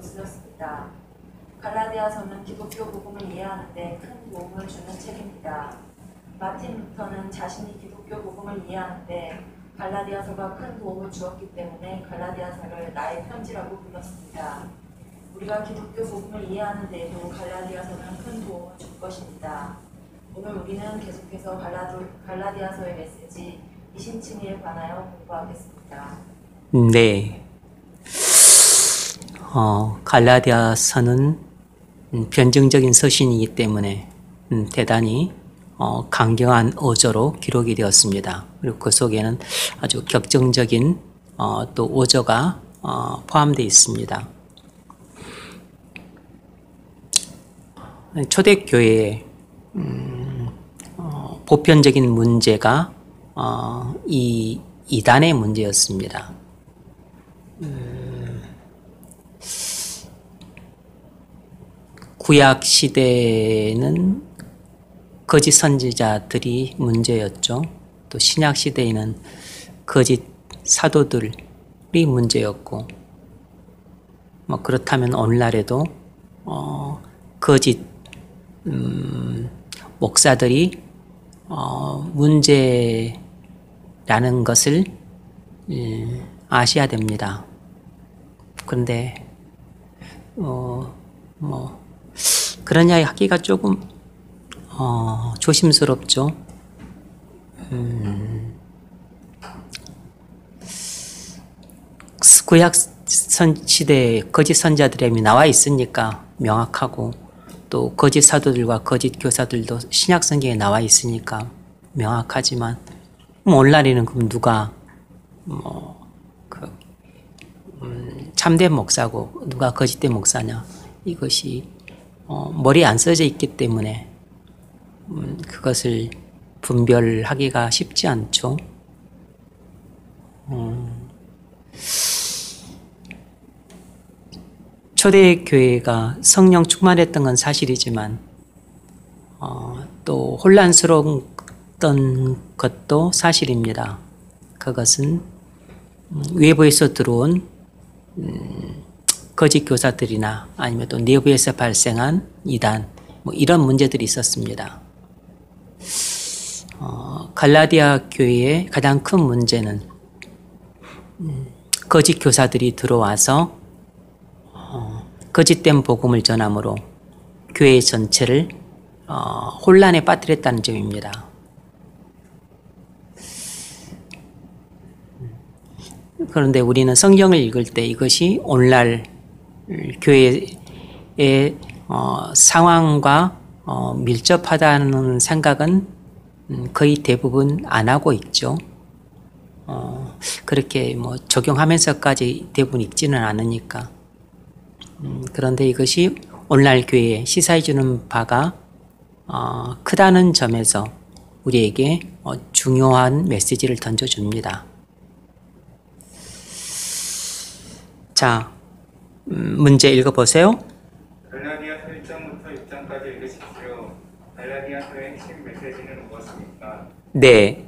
쓰였습니다. 갈라디아서는 기독교 복음을 이해하는 데 큰 도움을 주는 책입니다. 마틴 루터는 자신이 기독교 복음을 이해하는 데 갈라디아서가 큰 도움을 주었기 때문에 갈라디아서를 나의 편지라고 불렀습니다. 우리가 기독교 복음을 이해하는 데에도 갈라디아서는 큰 도움을 줄 것입니다. 오늘 우리는 계속해서 갈라디아서의 메시지 이신칭의에 관하여 공부하겠습니다. 네. 갈라디아서는 변증적인 서신이기 때문에 대단히 강경한 어조로 기록이 되었습니다. 그리고 그 속에는 아주 격정적인 또 어조가 포함되어 있습니다. 초대교회의 보편적인 문제가 이 이단의 문제였습니다. 구약 시대에는 거짓 선지자들이 문제였죠. 또 신약 시대에는 거짓 사도들이 문제였고, 그렇다면 오늘날에도 거짓 목사들이 문제라는 것을 아셔야 됩니다. 그런데 그런 이야기 하기가 조금 조심스럽죠. 구약 시대에 거짓 선자들이 이미 나와 있으니까 명확하고, 또 거짓 사도들과 거짓 교사들도 신약 성경에 나와 있으니까 명확하지만, 오늘날에는 그럼 누가 참된 목사고 누가 거짓된 목사냐, 이것이 머리에 안 써져 있기 때문에 그것을 분별하기가 쉽지 않죠. 초대교회가 성령 충만했던 건 사실이지만 또 혼란스러웠던 것도 사실입니다. 그것은 외부에서 들어온 거짓 교사들이나 아니면 또 내부에서 발생한 이단, 이런 문제들이 있었습니다. 갈라디아 교회의 가장 큰 문제는 거짓 교사들이 들어와서 거짓된 복음을 전함으로 교회 전체를 혼란에 빠뜨렸다는 점입니다. 그런데 우리는 성경을 읽을 때 이것이 오늘날 교회의 상황과 밀접하다는 생각은 거의 대부분 안 하고 있죠. 그렇게 적용하면서까지 대부분 읽지는 않으니까. 그런데 이것이 오늘날 교회에 시사해 주는 바가 크다는 점에서 우리에게 중요한 메시지를 던져줍니다. 자, 문제 읽어보세요. 갈라디아서 1장부터 6장까지 읽으십시오. 갈라디아서의 핵심 메시지는 무엇입니까? 네.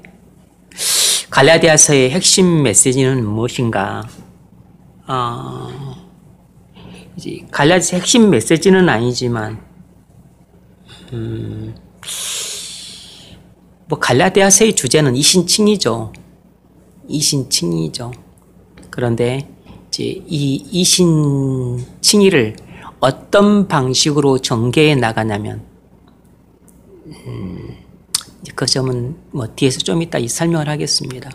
갈라디아서의 핵심 메시지는 무엇인가? 이제 갈라디아서의 핵심 메시지는 아니지만, 갈라디아서의 주제는 이신칭의죠. 이신칭의죠. 그런데 이제 이 이신칭의를 어떤 방식으로 전개해 나가냐면, 그 점은 뒤에서 좀 이따 설명을 하겠습니다.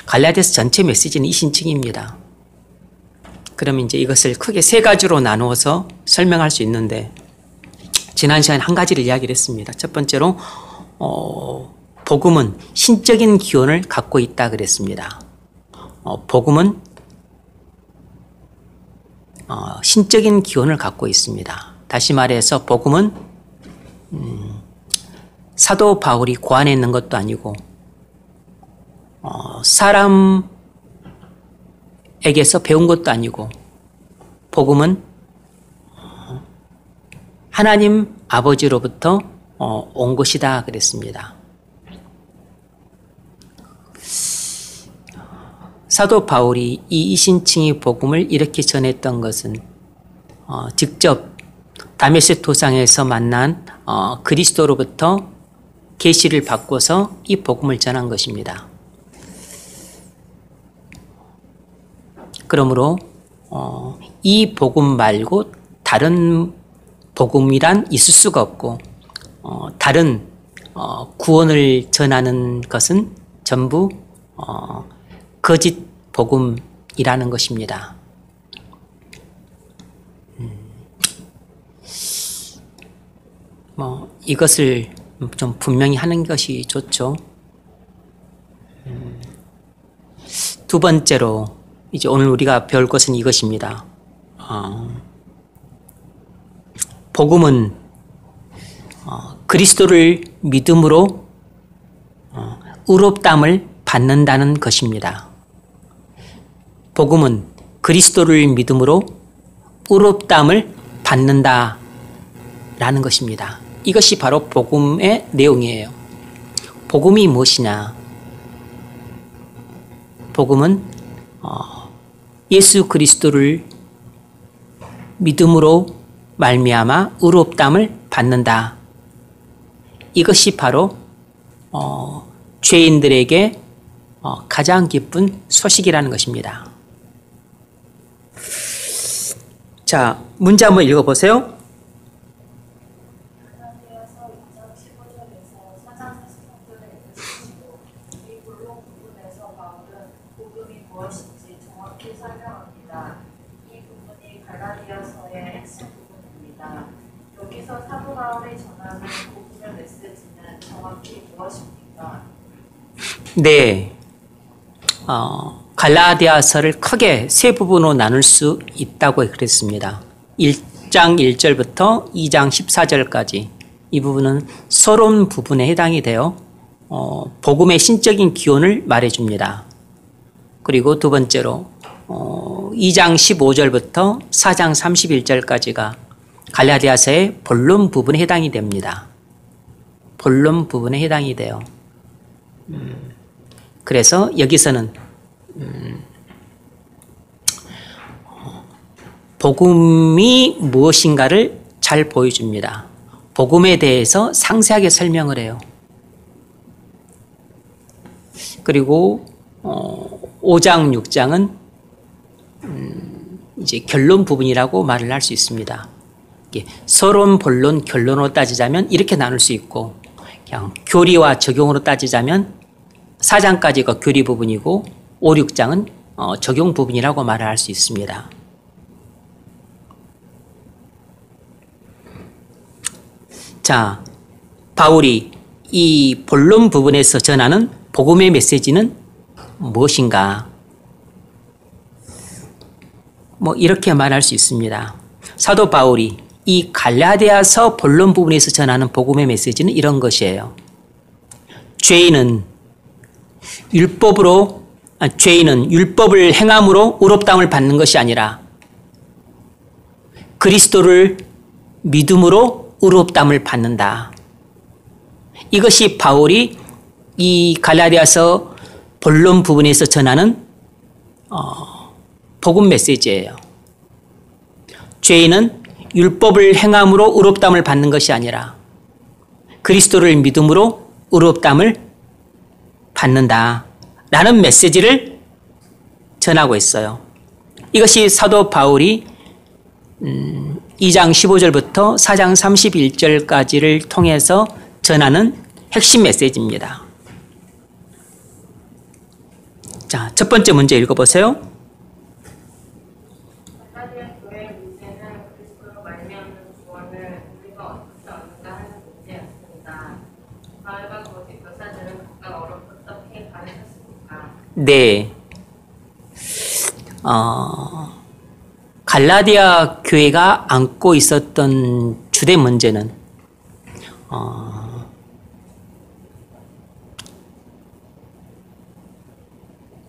갈라디아서 전체 메시지는 이신칭의입니다. 그러면 이제 이것을 크게 세 가지로 나누어서 설명할 수 있는데, 지난 시간에 한 가지를 이야기를 했습니다. 첫 번째로 복음은 신적인 기원을 갖고 있다 그랬습니다. 복음은 신적인 기원을 갖고 있습니다. 다시 말해서 복음은 사도 바울이 고안해 있는 것도 아니고 사람에게서 배운 것도 아니고, 복음은 하나님 아버지로부터 온 것이다 그랬습니다. 사도 바울이 이 이신칭의 복음을 이렇게 전했던 것은 직접 다메섹 도상에서 만난 그리스도로부터 계시를 받고서 이 복음을 전한 것입니다. 그러므로 이 복음 말고 다른 복음이란 있을 수가 없고 다른 구원을 전하는 것은 전부 거짓 복음이라는 것입니다. 이것을 좀 분명히 하는 것이 좋죠. 두 번째로 이제 오늘 우리가 배울 것은 이것입니다. 복음은 그리스도를 믿음으로 의롭다함을 받는다는 것입니다. 복음은 그리스도를 믿음으로 의롭다함을 받는다라는 것입니다. 이것이 바로 복음의 내용이에요. 복음이 무엇이냐? 복음은 예수 그리스도를 믿음으로 말미암아 의롭다함을 받는다. 이것이 바로 죄인들에게 가장 기쁜 소식이라는 것입니다. 자, 문제 한번 읽어보세요. 여기서 사도 바울이 전하는 복음의 메시지는 정확히 무엇입니까? 네, 갈라디아서를 크게 세 부분으로 나눌 수 있다고 그랬습니다. 1장 1절부터 2장 14절까지 이 부분은 서론 부분에 해당이 되어 복음의 신적인 기원을 말해줍니다. 그리고 두 번째로 2장 15절부터 4장 31절까지가 갈라디아서의 본론 부분에 해당이 됩니다. 본론 부분에 해당이 돼요. 그래서 여기서는 복음이 무엇인가를 잘 보여줍니다. 복음에 대해서 상세하게 설명을 해요. 그리고 5장, 6장은 이제 결론 부분이라고 말을 할 수 있습니다. 서론, 본론, 결론으로 따지자면 이렇게 나눌 수 있고, 그냥 교리와 적용으로 따지자면 4장까지가 교리 부분이고 5, 6장은 적용 부분이라고 말을 할 수 있습니다. 자, 바울이 이 본론 부분에서 전하는 복음의 메시지는 무엇인가? 이렇게 말할 수 있습니다. 사도 바울이 이 갈라디아서 본론 부분에서 전하는 복음의 메시지는 이런 것이에요. 죄인은 율법을 행함으로 의롭다함을 받는 것이 아니라 그리스도를 믿음으로 의롭다함을 받는다. 이것이 바울이 이 갈라디아서 본론 부분에서 전하는 복음 메시지예요. 죄인은 율법을 행함으로 의롭다함을 받는 것이 아니라 그리스도를 믿음으로 의롭다함을 받는다 라는 메시지를 전하고 있어요. 이것이 사도 바울이 2장 15절부터 4장 31절까지를 통해서 전하는 핵심 메시지입니다. 자, 첫 번째 문제 읽어보세요. 갈라디아 교회의 문제는 그리스도로 말미암는 구원을 우리가 어떻게 얻는가 하는 문제였습니다. 바울과 거짓 교사들은 각각 어떻게 가르쳤습니까? 네. 갈라디아 교회가 안고 있었던 주된 문제는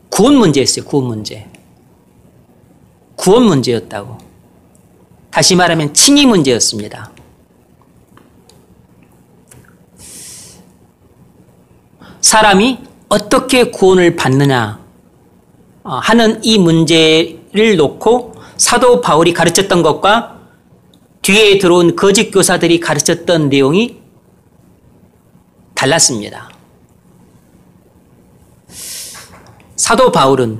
구원 문제였어요. 구원 문제. 구원 문제였다고. 다시 말하면 칭의 문제였습니다. 사람이 어떻게 구원을 받느냐 하는 이 문제를 놓고 사도 바울이 가르쳤던 것과 뒤에 들어온 거짓 교사들이 가르쳤던 내용이 달랐습니다. 사도 바울은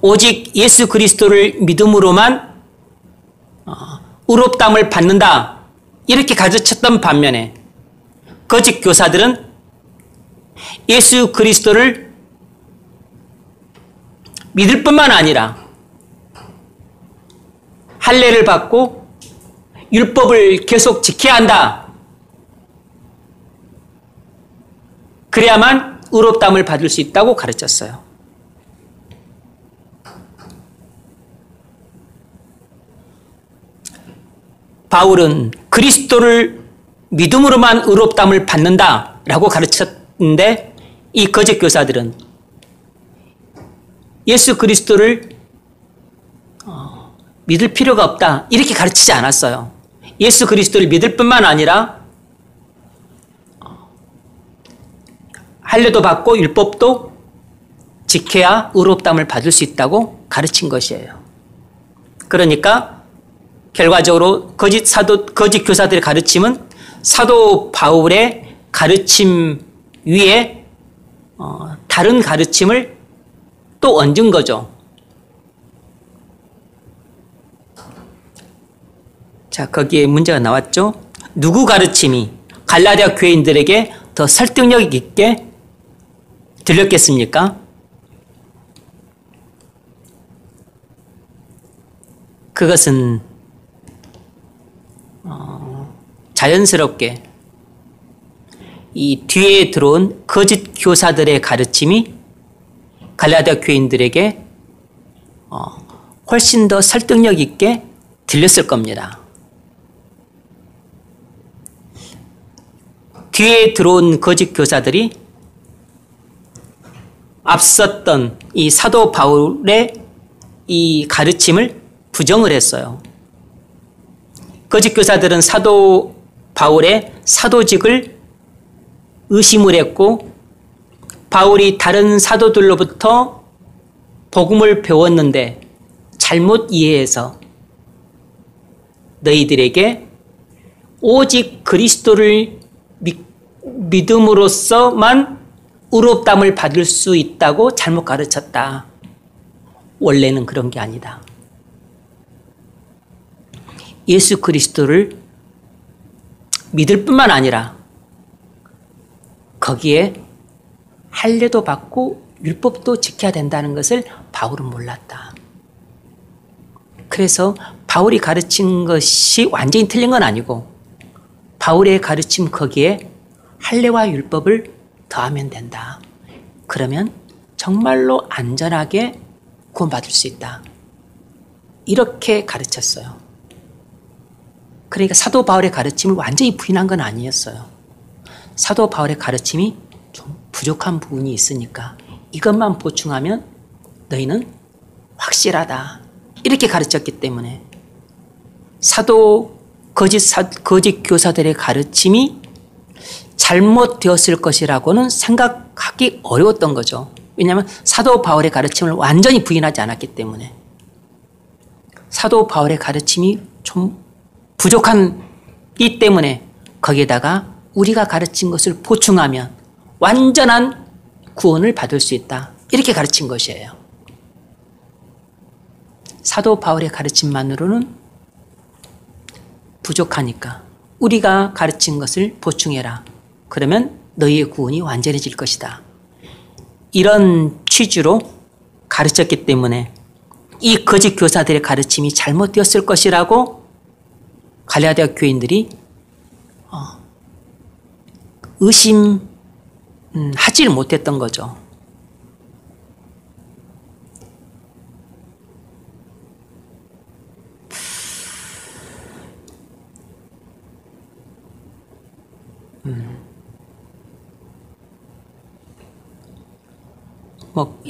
오직 예수 그리스도를 믿음으로만 의롭다함을 받는다 이렇게 가르쳤던 반면에 거짓 교사들은 예수 그리스도를 믿을 뿐만 아니라 할례를 받고 율법을 계속 지켜야 한다. 그래야만 의롭다함을 받을 수 있다고 가르쳤어요. 바울은 그리스도를 믿음으로만 의롭다함을 받는다라고 가르쳤는데 이 거짓 교사들은 예수 그리스도를 믿을 필요가 없다 이렇게 가르치지 않았어요. 예수 그리스도를 믿을 뿐만 아니라 할례도 받고 율법도 지켜야 의롭다함을 받을 수 있다고 가르친 것이에요. 그러니까 결과적으로 거짓 교사들의 가르침은 사도 바울의 가르침 위에 다른 가르침을 또 얹은 거죠. 자, 거기에 문제가 나왔죠. 누구 가르침이 갈라디아 교인들에게 더 설득력 있게 들렸겠습니까? 그것은 자연스럽게 이 뒤에 들어온 거짓 교사들의 가르침이 갈라디아 교인들에게 훨씬 더 설득력 있게 들렸을 겁니다. 뒤에 들어온 거짓 교사들이 앞섰던 이 사도 바울의 이 가르침을 부정을 했어요. 거짓 교사들은 사도 바울의 사도직을 의심을 했고 바울이 다른 사도들로부터 복음을 배웠는데 잘못 이해해서 너희들에게 오직 그리스도를 믿음으로써만 의롭다함을 받을 수 있다고 잘못 가르쳤다. 원래는 그런 게 아니다. 예수 그리스도를 믿을 뿐만 아니라 거기에 할례도 받고 율법도 지켜야 된다는 것을 바울은 몰랐다. 그래서 바울이 가르친 것이 완전히 틀린 건 아니고 바울의 가르침 거기에 할례와 율법을 더하면 된다. 그러면 정말로 안전하게 구원받을 수 있다. 이렇게 가르쳤어요. 그러니까 사도 바울의 가르침을 완전히 부인한 건 아니었어요. 사도 바울의 가르침이 좀 부족한 부분이 있으니까 이것만 보충하면 너희는 확실하다. 이렇게 가르쳤기 때문에 거짓 교사들의 가르침이 잘못되었을 것이라고는 생각하기 어려웠던 거죠. 왜냐하면 사도 바울의 가르침을 완전히 부인하지 않았기 때문에 사도 바울의 가르침이 좀 부족하기 때문에 거기에다가 우리가 가르친 것을 보충하면 완전한 구원을 받을 수 있다. 이렇게 가르친 것이에요. 사도 바울의 가르침만으로는 부족하니까 우리가 가르친 것을 보충해라. 그러면 너희의 구원이 완전해질 것이다. 이런 취지로 가르쳤기 때문에 이 거짓 교사들의 가르침이 잘못되었을 것이라고 갈라디아 교인들이 의심하지 못했던 거죠.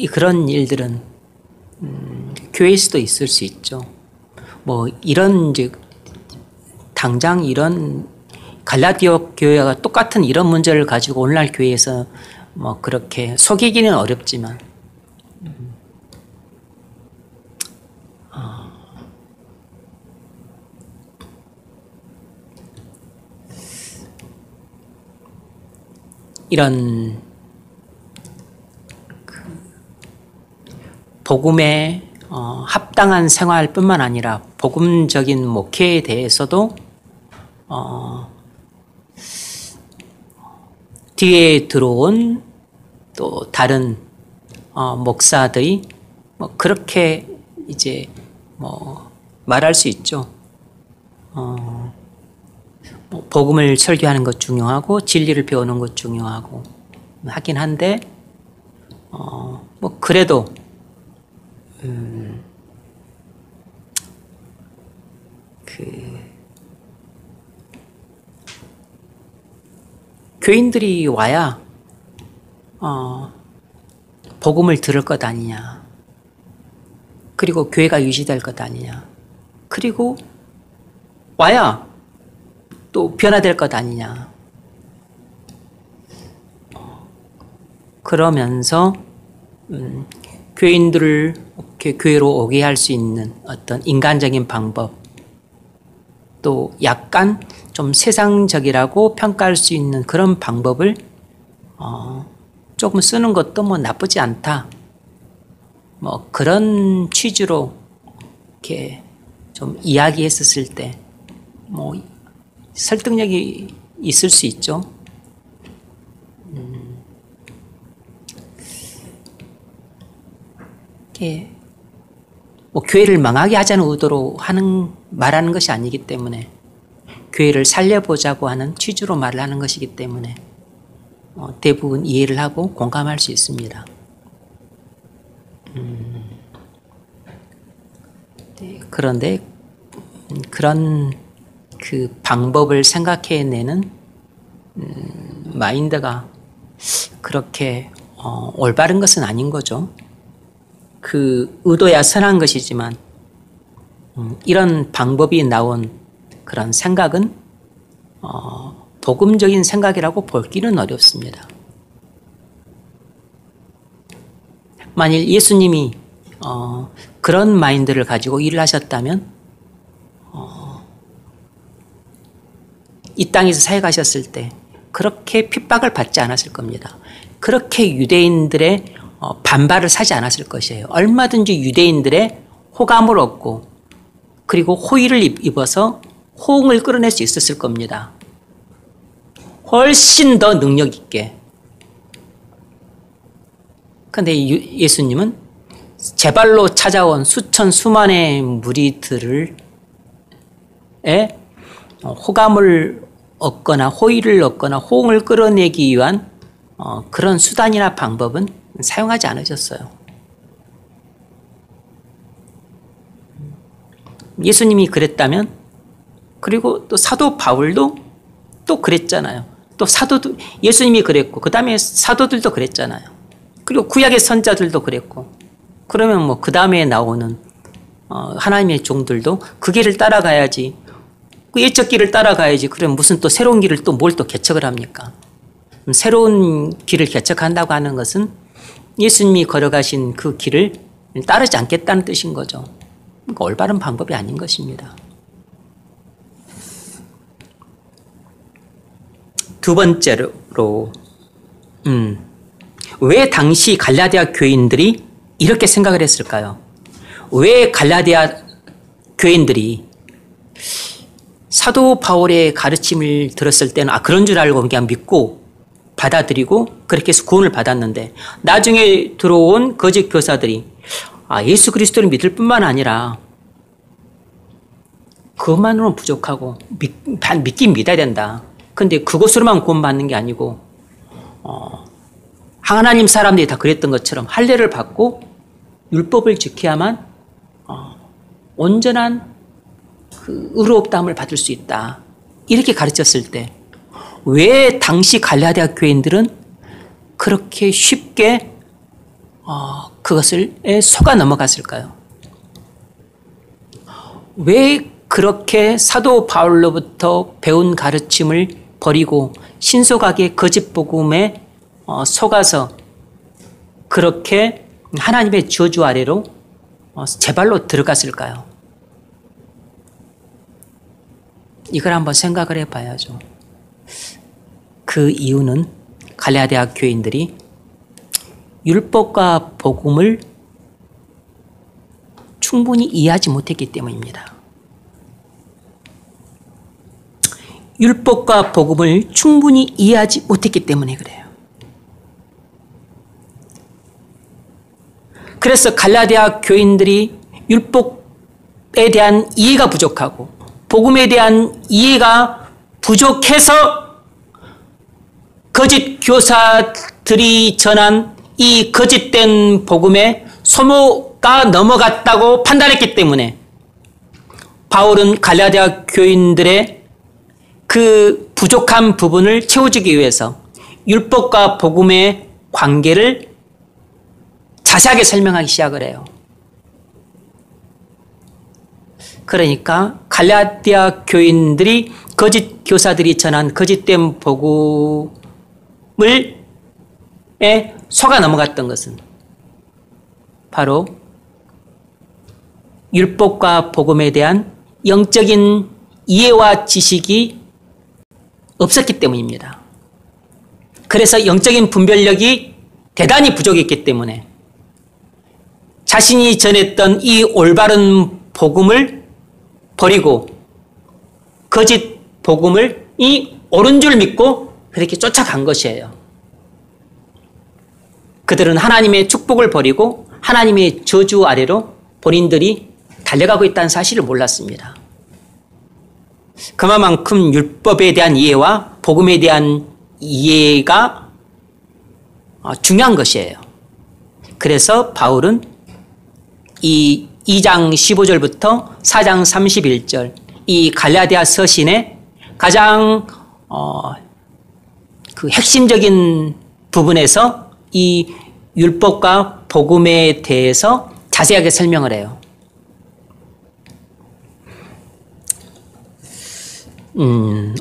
그런 일들은 교회에서도 있을 수 있죠. 당장 이런 갈라디아 교회가 똑같은 이런 문제를 가지고 오늘날 교회에서 그렇게 속이기는 어렵지만 이런 복음에 합당한 생활뿐만 아니라 복음적인 목회에 대해서도 뒤에 들어온 또 다른 목사들이 뭐 그렇게 이제 뭐 말할 수 있죠. 뭐 복음을 설교하는 것 중요하고 진리를 배우는 것 중요하고 하긴 한데 뭐 그래도 교인들이 와야 복음을 들을 것 아니냐. 그리고 교회가 유지될 것 아니냐. 그리고 와야 또 변화될 것 아니냐. 그러면서 교인들을 교회로 오게 할 수 있는 어떤 인간적인 방법, 또 약간 좀 세상적이라고 평가할 수 있는 그런 방법을 조금 쓰는 것도 뭐 나쁘지 않다. 뭐 그런 취지로 이렇게 좀 이야기했었을 때 뭐 설득력이 있을 수 있죠. 이렇게 뭐 교회를 망하게 하자는 의도로 말하는 것이 아니기 때문에 교회를 살려보자고 하는 취지로 말을 하는 것이기 때문에 대부분 이해를 하고 공감할 수 있습니다. 네, 그런데 그런 그 방법을 생각해내는 마인드가 그렇게 올바른 것은 아닌 거죠. 그 의도야 선한 것이지만 이런 방법이 나온 그런 생각은 복음적인 생각이라고 볼기는 어렵습니다. 만일 예수님이 그런 마인드를 가지고 일을 하셨다면 이 땅에서 사역하셨을 때 그렇게 핍박을 받지 않았을 겁니다. 그렇게 유대인들의 반발을 사지 않았을 것이에요. 얼마든지 유대인들의 호감을 얻고 그리고 호의를 입어서 호응을 끌어낼 수 있었을 겁니다. 훨씬 더 능력 있게. 그런데 예수님은 제발로 찾아온 수만의 무리들을 호감을 얻거나 호의를 얻거나 호응을 끌어내기 위한 그런 수단이나 방법은 사용하지 않으셨어요. 예수님이 그랬다면, 그리고 또 사도 바울도 또 그랬잖아요. 또 예수님이 그랬고, 그 다음에 사도들도 그랬잖아요. 그리고 구약의 선자들도 그랬고, 그러면 뭐 그 다음에 나오는 하나님의 종들도 그 길을 따라가야지, 그 옛적 길을 따라가야지. 그럼 무슨 또 새로운 길을 또 뭘 또 개척을 합니까? 새로운 길을 개척한다고 하는 것은 예수님이 걸어가신 그 길을 따르지 않겠다는 뜻인 거죠. 그러니까 올바른 방법이 아닌 것입니다. 두 번째로, 왜 당시 갈라디아 교인들이 이렇게 생각을 했을까요? 왜 갈라디아 교인들이 사도 바울의 가르침을 들었을 때는 그런 줄 알고 그냥 믿고 받아들이고 그렇게 해서 구원을 받았는데, 나중에 들어온 거짓 교사들이 예수 그리스도를 믿을 뿐만 아니라 그것만으로는 부족하고 믿긴 믿어야 된다. 근데 그것으로만 구원받는 게 아니고 하나님 사람들이 다 그랬던 것처럼 할례를 받고 율법을 지켜야만 온전한 그 의롭다함을 받을 수 있다. 이렇게 가르쳤을 때 왜 당시 갈라디아 교인들은 그렇게 쉽게 그것을 속아 넘어갔을까요? 왜 그렇게 사도 바울로부터 배운 가르침을 버리고 신속하게 거짓 복음에 속아서 그렇게 하나님의 저주 아래로 제발로 들어갔을까요? 이걸 한번 생각을 해봐야죠. 그 이유는 갈라디아 교인들이 율법과 복음을 충분히 이해하지 못했기 때문입니다. 율법과 복음을 충분히 이해하지 못했기 때문에 그래요. 그래서 갈라디아 교인들이 율법에 대한 이해가 부족하고 복음에 대한 이해가 부족해서 거짓 교사들이 전한 이 거짓된 복음에 소모가 넘어갔다고 판단했기 때문에 바울은 갈라디아 교인들의 그 부족한 부분을 채워주기 위해서 율법과 복음의 관계를 자세하게 설명하기 시작을 해요. 그러니까 갈라디아 교인들이 거짓 교사들이 전한 거짓된 복음을 속아 넘어갔던 것은 바로 율법과 복음에 대한 영적인 이해와 지식이 없었기 때문입니다. 그래서 영적인 분별력이 대단히 부족했기 때문에 자신이 전했던 이 올바른 복음을 버리고 거짓 복음을 이 옳은 줄 믿고 그렇게 쫓아간 것이에요. 그들은 하나님의 축복을 버리고 하나님의 저주 아래로 본인들이 달려가고 있다는 사실을 몰랐습니다. 그만큼 율법에 대한 이해와 복음에 대한 이해가 중요한 것이에요. 그래서 바울은 이 2장 15절부터 4장 31절 이 갈라디아 서신의 가장 그 핵심적인 부분에서 이 율법과 복음에 대해서 자세하게 설명을 해요.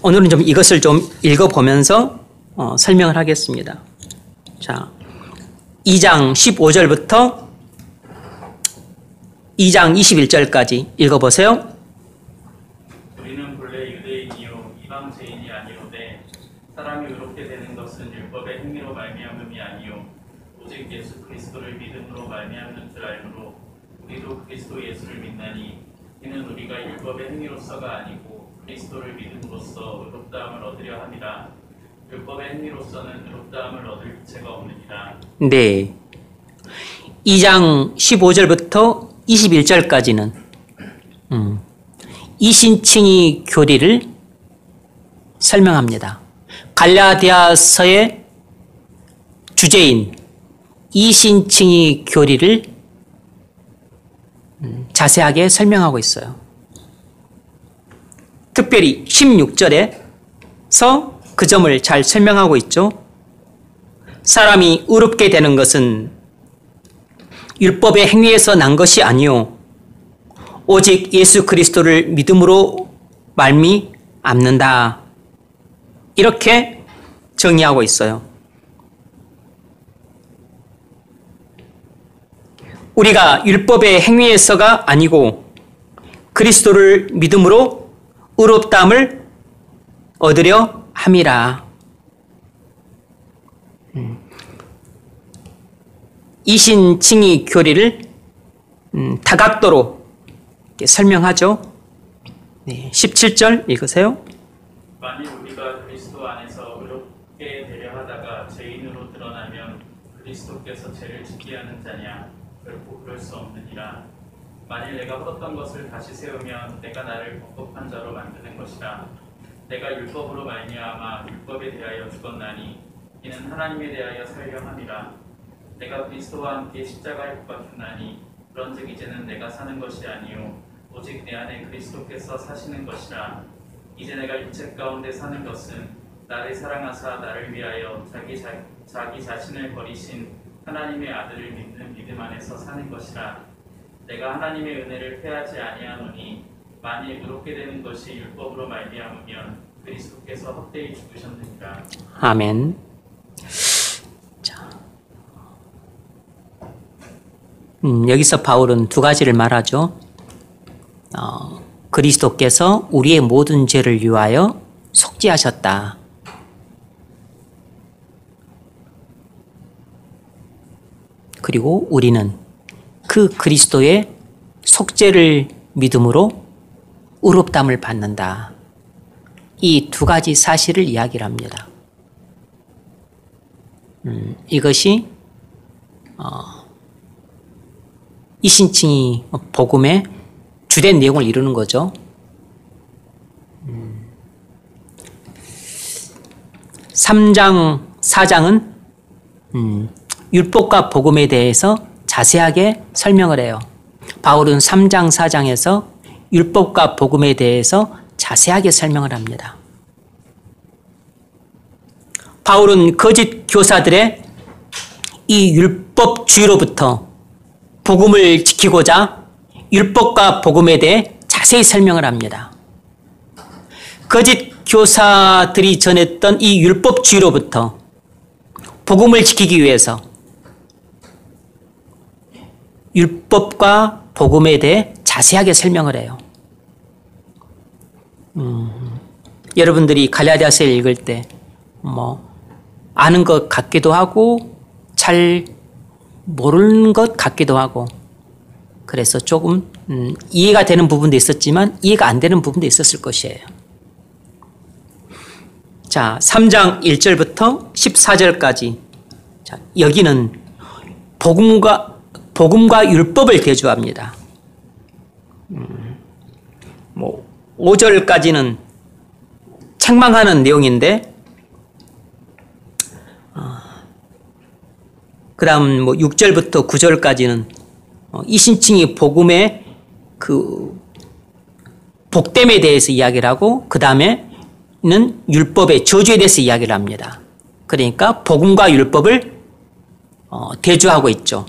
오늘은 좀 이것을 좀 읽어보면서 설명을 하겠습니다. 자, 2장 15절부터 2장 21절까지 읽어보세요. 우리는 본래 유대인이요 이방제인이 아니로되 사람이 의롭게 되는 것은 율법의 행위로 말미암음이 아니요 오직 예수 그리스도를 믿음으로 말미암는 줄 알므로 우리도 그리스도 예수를 믿나니 이는 우리가 율법의 행위로서가 아니고 그리스도를 믿음으로써 의롭다함을 얻으려 함이라. 율법의 행위로서는 의롭다함을 얻을 자가 없느니라. 네. 2장 15절부터 21절까지는 이신칭의 교리를 설명합니다. 갈라디아서의 주제인 이신칭의 교리를 자세하게 설명하고 있어요. 특별히 16절에서 그 점을 잘 설명하고 있죠. 사람이 의롭게 되는 것은 율법의 행위에서 난 것이 아니요 오직 예수 그리스도를 믿음으로 말미암는다. 이렇게 정의하고 있어요. 우리가 율법의 행위에서가 아니고 그리스도를 믿음으로 의롭다함을 얻으려 함이라. 이신칭의 교리를 다각도로 설명하죠. 네, 17절 읽으세요. 만일 우리가 그리스도 안에서 의롭게 되려 하다가 죄인으로 드러나면 그리스도께서 죄를 짓게 하는 자냐? 결코 그럴 수 없느니라. 만일 내가 헛던 것을 다시 세우면 내가 나를 범법한 자로 만드는 것이라. 내가 율법으로 말미암아 율법에 대하여 죽었나니 이는 하나님에 대하여 살려 함이라. 내가 그리스도와 함께 십자가에 못 박혔나니 그런즉 이제는 내가 사는 것이 아니요 오직 내 안에 그리스도께서 사시는 것이라. 이제 내가 육체 가운데 사는 것은 나를 사랑하사 나를 위하여 자기 자신을 버리신 하나님의 아들을 믿는 믿음 안에서 사는 것이라. 내가 하나님의 은혜를 패하지 아니하노니 만일 의롭게 되는 것이 율법으로 말미암으면 그리스도께서 헛되이 죽으셨느니라. 아멘. 자, 여기서 바울은 두 가지를 말하죠. 그리스도께서 우리의 모든 죄를 위하여 속죄하셨다. 그리고 우리는 그 그리스도의 속죄를 믿음으로 의롭다함을 받는다. 이 두 가지 사실을 이야기를 합니다. 이것이 이신칭이 복음의 주된 내용을 이루는 거죠. 3장, 4장은 율법과 복음에 대해서 자세하게 설명을 해요. 바울은 3장, 4장에서 율법과 복음에 대해서 자세하게 설명을 합니다. 바울은 거짓 교사들의 이 율법주의로부터 복음을 지키고자 율법과 복음에 대해 자세히 설명을 합니다. 거짓 교사들이 전했던 이 율법주의로부터 복음을 지키기 위해서 율법과 복음에 대해 자세하게 설명을 해요. 여러분들이 갈라디아서를 읽을 때 아는 것 같기도 하고 잘 모르는 것 같기도 하고 그래서 조금 이해가 되는 부분도 있었지만 이해가 안 되는 부분도 있었을 것이에요. 자, 3장 1절부터 14절까지 자, 여기는 복음과 율법을 대조합니다. 5절까지는 책망하는 내용인데 그 다음 6절부터 9절까지는 이신칭이 복음의 그 복됨에 대해서 이야기를 하고 그 다음에는 율법의 저주에 대해서 이야기를 합니다. 그러니까 복음과 율법을 대조하고 있죠.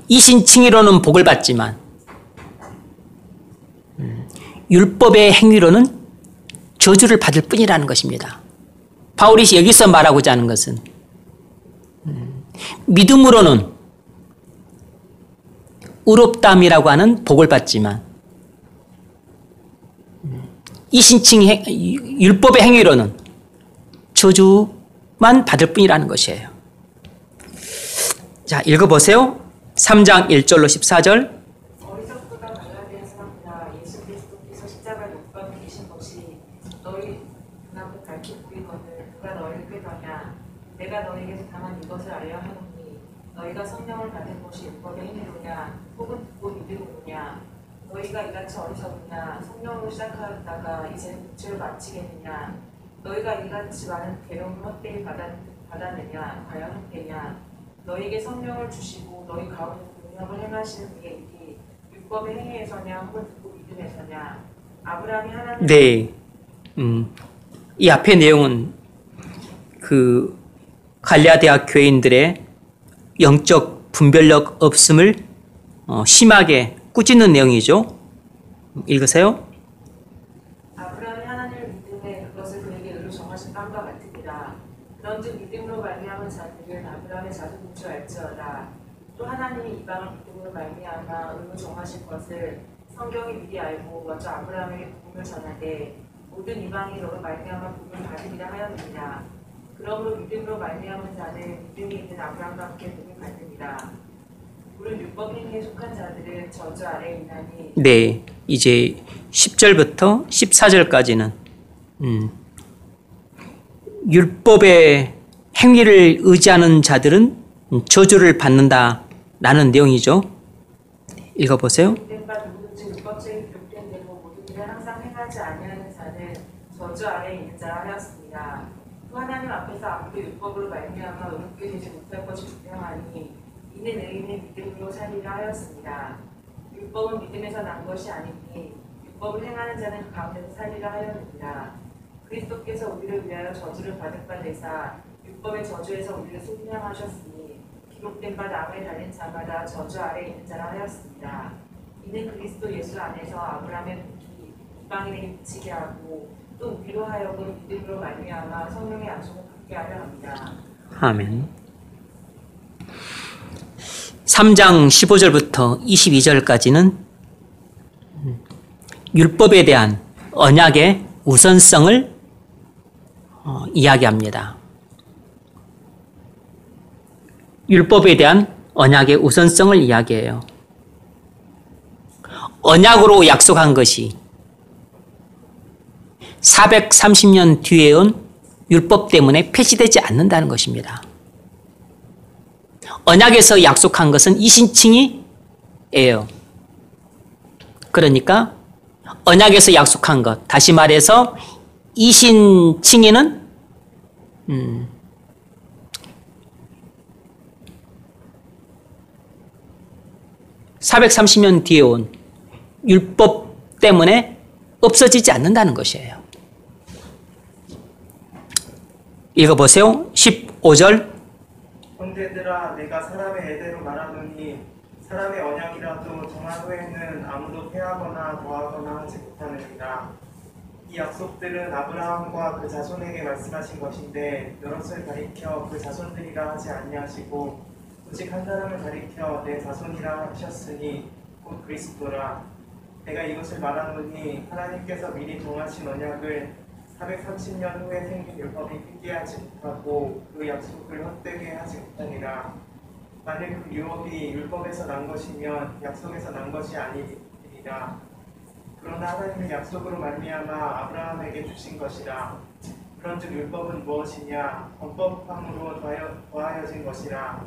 이신칭의로는 복을 받지만 율법의 행위로는 저주를 받을 뿐이라는 것입니다. 바울이 여기서 말하고자 하는 것은 믿음으로는 의롭다함이라고 하는 복을 받지만 이신칭 율법의 행위로는 저주만 받을 뿐이라는 것이에요. 자, 읽어보세요. 3장 1절로 14절. 어리석도가 갈라디아서 하구나. 예수 그리스도께서 십자가에 못 박혀 계신 것이 너희 눈앞에 밝히 보이거늘 누가 너희를 꾀더냐. 내가 너희에게서 당한 이것을 알려 하노니 너희가 성령을 받은 것이 율법의 행위로냐 혹은 듣고 믿음으로냐. 너희가 이같이 어리석으냐. 성령으로 시작하다가 이제 육체를 마치겠느냐. 너희가 이같이 많은 괴로움을 헛되이 받아내냐. 과연 헛되냐. 너희에게 성령을 주시고 너희 가운데 능력을 행하시는 이게 이디 율법의 행위에서냐 혹은 듣고 믿음에서냐. 아브라함이 하나님 네. 이 앞의 내용은 그 갈라디아 교인들의 영적 분별력 없음을 심하게 꾸짖는 내용이죠. 읽으세요. 아브라함이 하나님을 믿음에 그것을 그에게 의로 정하신 깜과 같으니라. 그런즉 믿음으로 말미암은 자들은 아브라함의 자손인 줄 알지어다. 또 하나님이 이방을 믿음으로 말미암아 의로 정하신 것을 성경이 미리 알고 먼저 아브라함에게 복음을 전하되 모든 이방이 너로 말미암아 복음을 받으리라 하였느니라. 그러므로 믿음으로 말미암은 자는 믿음이 있는 아브라함과 함께 복을 받느니라. 우리 율법 행위에 속한 자들은 저주 아래에 있나니. 네, 이제 10절부터 14절까지는 율법의 행위를 의지하는 자들은 저주를 받는다라는 내용이죠. 읽어보세요. 기록된 바 누구든지 율법책에 기록된 대로 모든 일을 항상 행하지 아니하는 자는 저주 아래에 있는 자라 하였습니다. 또 하나님 앞에서 아무도 율법으로 말미암아 의롭게 되지 못할 것이 분명하니 이는 의인의 믿음으로 살리라 하였습니다. 율법은 믿음에서 난 것이 아니니 율법을 행하는 자는 그 가운데서 살리라 하였느니라. 그리스도께서 우리를 위하여 저주를 받을 바 되사 율법의 저주에서 우리를 속량하셨으니 기록된 바 나무에 달린 자마다 저주 아래에 있는 자라 하였습니다. 이는 그리스도 예수 안에서 아브라함의 복이 이방인에게 미치게 하고 또 우리로 하여금 믿음으로 말미암아 성령의 약속을 받게 하려 합니다. 아멘. 3장 15절부터 22절까지는 율법에 대한 언약의 우선성을 이야기합니다. 율법에 대한 언약의 우선성을 이야기해요. 언약으로 약속한 것이 430년 뒤에 온 율법 때문에 폐지되지 않는다는 것입니다. 언약에서 약속한 것은 이신칭이에요. 그러니까 언약에서 약속한 것, 다시 말해서 이신칭의는 430년 뒤에 온 율법 때문에 없어지지 않는다는 것이에요. 읽어보세요. 15절. 형제들아 내가 사람의 애대로 말하노니 사람의 언약이라도 정한 후에는 아무도 폐하거나 더하거나 하지 못하느니라. 이 약속들은 아브라함과 그 자손에게 말씀하신 것인데 여럿을 가리켜 그 자손들이라 하지 아니하시고 오직 한 사람을 가리켜 내 자손이라 하셨으니 곧 그리스도라. 내가 이것을 말하노니 하나님께서 미리 정하신 언약을 430년 후에 생긴 율법이 폐기하지 못하고 그 약속을 헛되게 하지 못하니라. 만일 그 율법이 율법에서 난 것이면 약속에서 난 것이 아니니라. 그러나 하나님의 약속으로 말미암아 아브라함에게 주신 것이라. 그런즉 율법은 무엇이냐? 범법함으로 더하여진 것이라.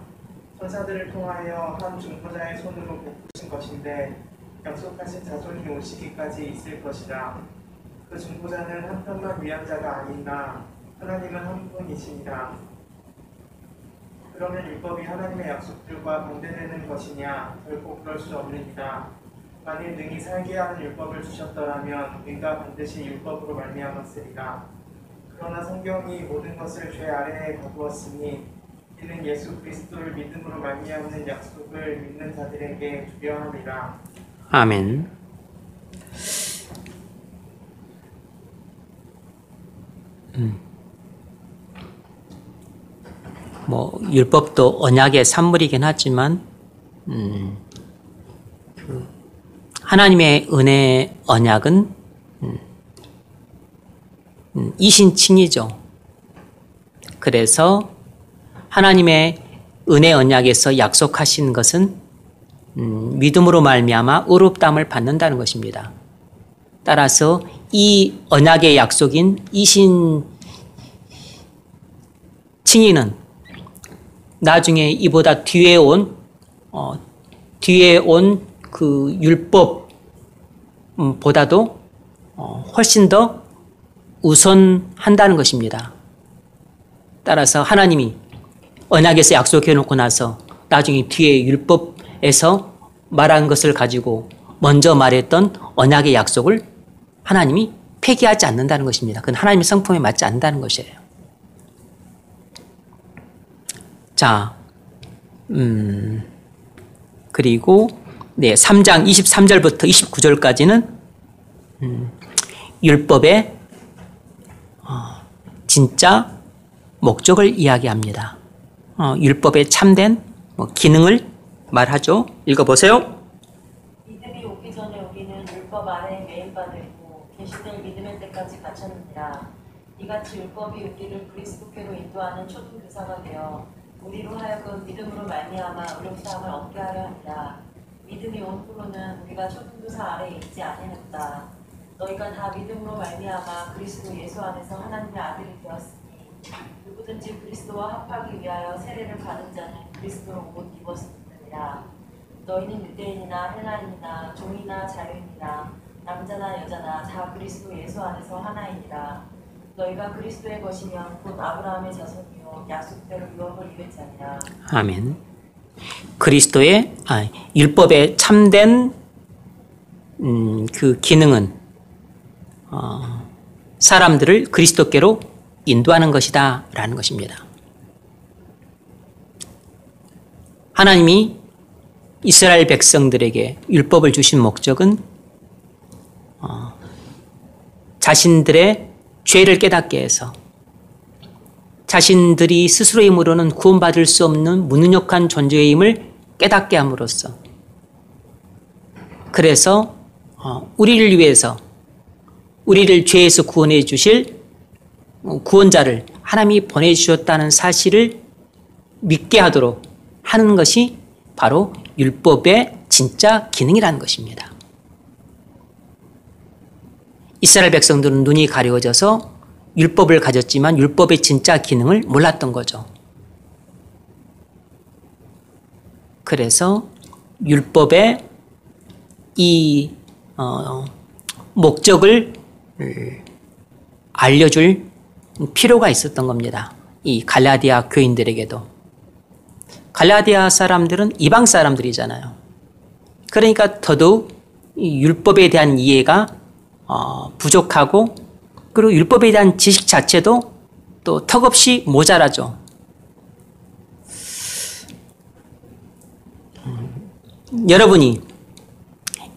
천사들을 통하여 한 중보자의 손으로 베푸신 것인데 약속하신 자손이 오시기까지 있을 것이라. 그 중보자는 한 편만 위한 자가 아니나 하나님은 한 분이시니라. 그러면 율법이 하나님의 약속들과 반대되는 것이냐? 결코 그럴 수 없느니라. 만일 능히 살게 하는 율법을 주셨더라면 우리가 반드시 율법으로 말미암았으리라. 그러나 성경이 모든 것을 죄 아래에 거두었으니 이는 예수 그리스도를 믿음으로 말미암는 약속을 믿는 자들에게 주려 함이라. 아멘. 율법도 언약의 산물이긴 하지만 하나님의 은혜 언약은 이신칭이죠. 그래서 하나님의 은혜 언약에서 약속하신 것은 믿음으로 말미암아 의롭다함을 받는다는 것입니다. 따라서 이 언약의 약속인 이신칭의는 나중에 이보다 뒤에 온 그 율법보다도 훨씬 더 우선한다는 것입니다. 따라서 하나님이 언약에서 약속해 놓고 나서 나중에 뒤에 율법에서 말한 것을 가지고 먼저 말했던 언약의 약속을 하나님이 폐기하지 않는다는 것입니다. 그건 하나님의 성품에 맞지 않는다는 것이에요. 자, 그리고 3장 23절부터 29절까지는 율법의 진짜 목적을 이야기합니다. 율법의 참된 기능을 말하죠. 읽어보세요. 믿음이 오기 전에 우리는 율법 아래 매인바 되고 계시될 믿음의 때까지 갇혔느니라. 이같이 율법이 우리를 그리스도께로 인도하는 초등교사가 되어 우리로 하여금 믿음으로 말미암아 의롭다함을 얻게 하려 합니다. 믿음이 온 후로는 우리가 초등교사 아래에 있지 아니했다. 너희가 다 믿음으로 말미암아 그리스도 예수 안에서 하나님의 아들이 되었으니 누구든지 그리스도와 합하기 위하여 세례를 받은 자는 그리스도로 옷 입었느니라. 너희는 유대인이나 헬라인이나 종이나 자유인이나 남자나 여자나 다 그리스도 예수 안에서 하나이니라. 너희가 그리스도의 것이면 곧 아브라함의 자손이요 약속대로 유업을 입을 자니라. 아멘. 그리스도의 율법의 참된 그 기능은 사람들을 그리스도께로 인도하는 것이다 라는 것입니다. 하나님이 이스라엘 백성들에게 율법을 주신 목적은 자신들의 죄를 깨닫게 해서 자신들이 스스로의 힘으로는 구원받을 수 없는 무능력한 존재의 힘을 깨닫게 함으로써 그래서 우리를 위해서 우리를 죄에서 구원해 주실 구원자를 하나님이 보내주셨다는 사실을 믿게 하도록 하는 것이 바로 율법의 진짜 기능이라는 것입니다. 이스라엘 백성들은 눈이 가려워져서 율법을 가졌지만 율법의 진짜 기능을 몰랐던 거죠. 그래서 율법의 이 목적을 알려줄 필요가 있었던 겁니다. 이 갈라디아 교인들에게도. 갈라디아 사람들은 이방 사람들이잖아요. 그러니까 더더욱 이 율법에 대한 이해가 부족하고 그리고 율법에 대한 지식 자체도 또 턱없이 모자라죠. 여러분이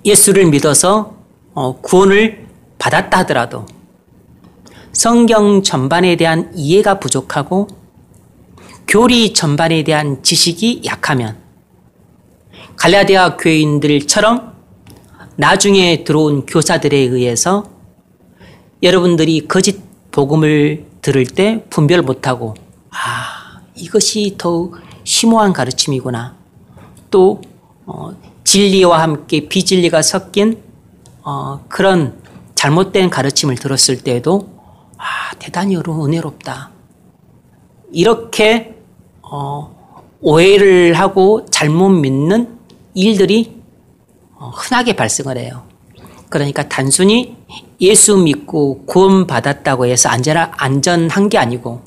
예수를 믿어서 구원을 받았다 하더라도 성경 전반에 대한 이해가 부족하고 교리 전반에 대한 지식이 약하면 갈라디아 교인들처럼 나중에 들어온 교사들에 의해서 여러분들이 거짓 복음을 들을 때 분별 못하고 이것이 더욱 심오한 가르침이구나. 또 진리와 함께 비진리가 섞인 그런 잘못된 가르침을 들었을 때에도 대단히 은혜롭다. 이렇게 오해를 하고 잘못 믿는 일들이 흔하게 발생을 해요. 그러니까 단순히 예수 믿고 구원받았다고 해서 안전한 게 아니고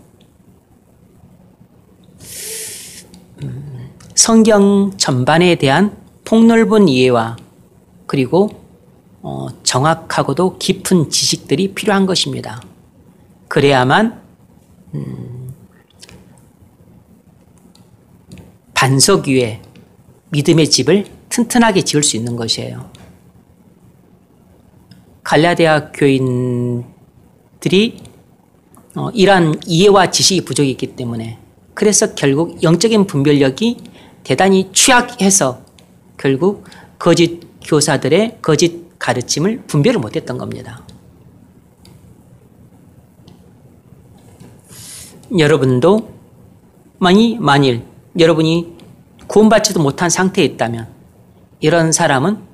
성경 전반에 대한 폭넓은 이해와 그리고 정확하고도 깊은 지식들이 필요한 것입니다. 그래야만 반석 위에 믿음의 집을 튼튼하게 지을 수 있는 것이에요. 갈라디아 교인들이 이러한 이해와 지식이 부족했기 때문에 그래서 결국 영적인 분별력이 대단히 취약해서 결국 거짓 교사들의 거짓 가르침을 분별을 못했던 겁니다. 여러분도 만일 여러분이 구원받지도 못한 상태에 있다면 이런 사람은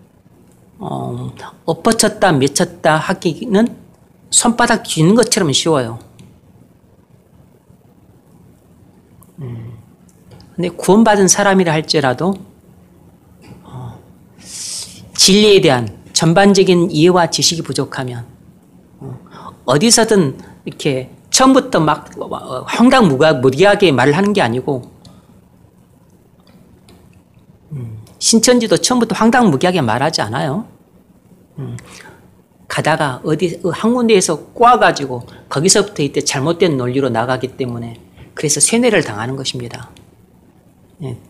엎어쳤다 맺혔다 하기는 손바닥 쥐는 것처럼 쉬워요. 근데 구원받은 사람이라 할지라도 진리에 대한 전반적인 이해와 지식이 부족하면 어디서든 이렇게 처음부터 막 황당무계하게 말을 하는 게 아니고 신천지도 처음부터 황당무계하게 말하지 않아요. 가다가 한 군데에서 꼬아가지고 거기서부터 이때 잘못된 논리로 나가기 때문에 그래서 쇠뇌를 당하는 것입니다.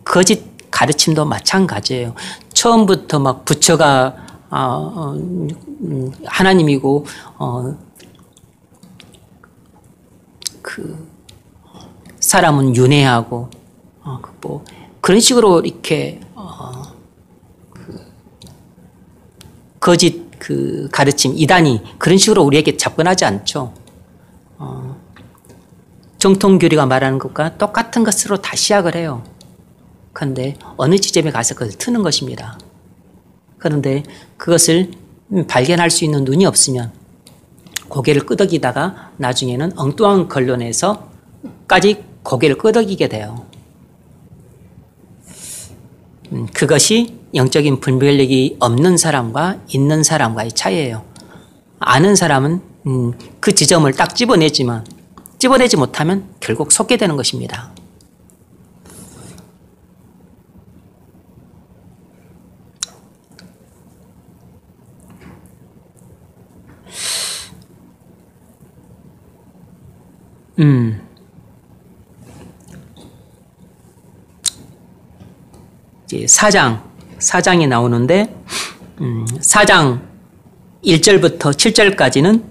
거짓 가르침도 마찬가지예요. 처음부터 막 부처가 하나님이고 그 사람은 윤회하고 뭐 그런 식으로 이렇게 거짓 그 가르침 이단이 그런 식으로 우리에게 접근하지 않죠. 정통교리가 말하는 것과 똑같은 것으로 다 시작을 해요. 그런데 어느 지점에 가서 그것을 트는 것입니다. 그런데 그것을 발견할 수 있는 눈이 없으면 고개를 끄덕이다가 나중에는 엉뚱한 결론에서까지 고개를 끄덕이게 돼요. 그것이 영적인 분별력이 없는 사람과 있는 사람과의 차이예요. 아는 사람은 그 지점을 딱 집어내지만 집어내지 못하면 결국 속게 되는 것입니다. 이제 4장이 나오는데 4장 1절부터 7절까지는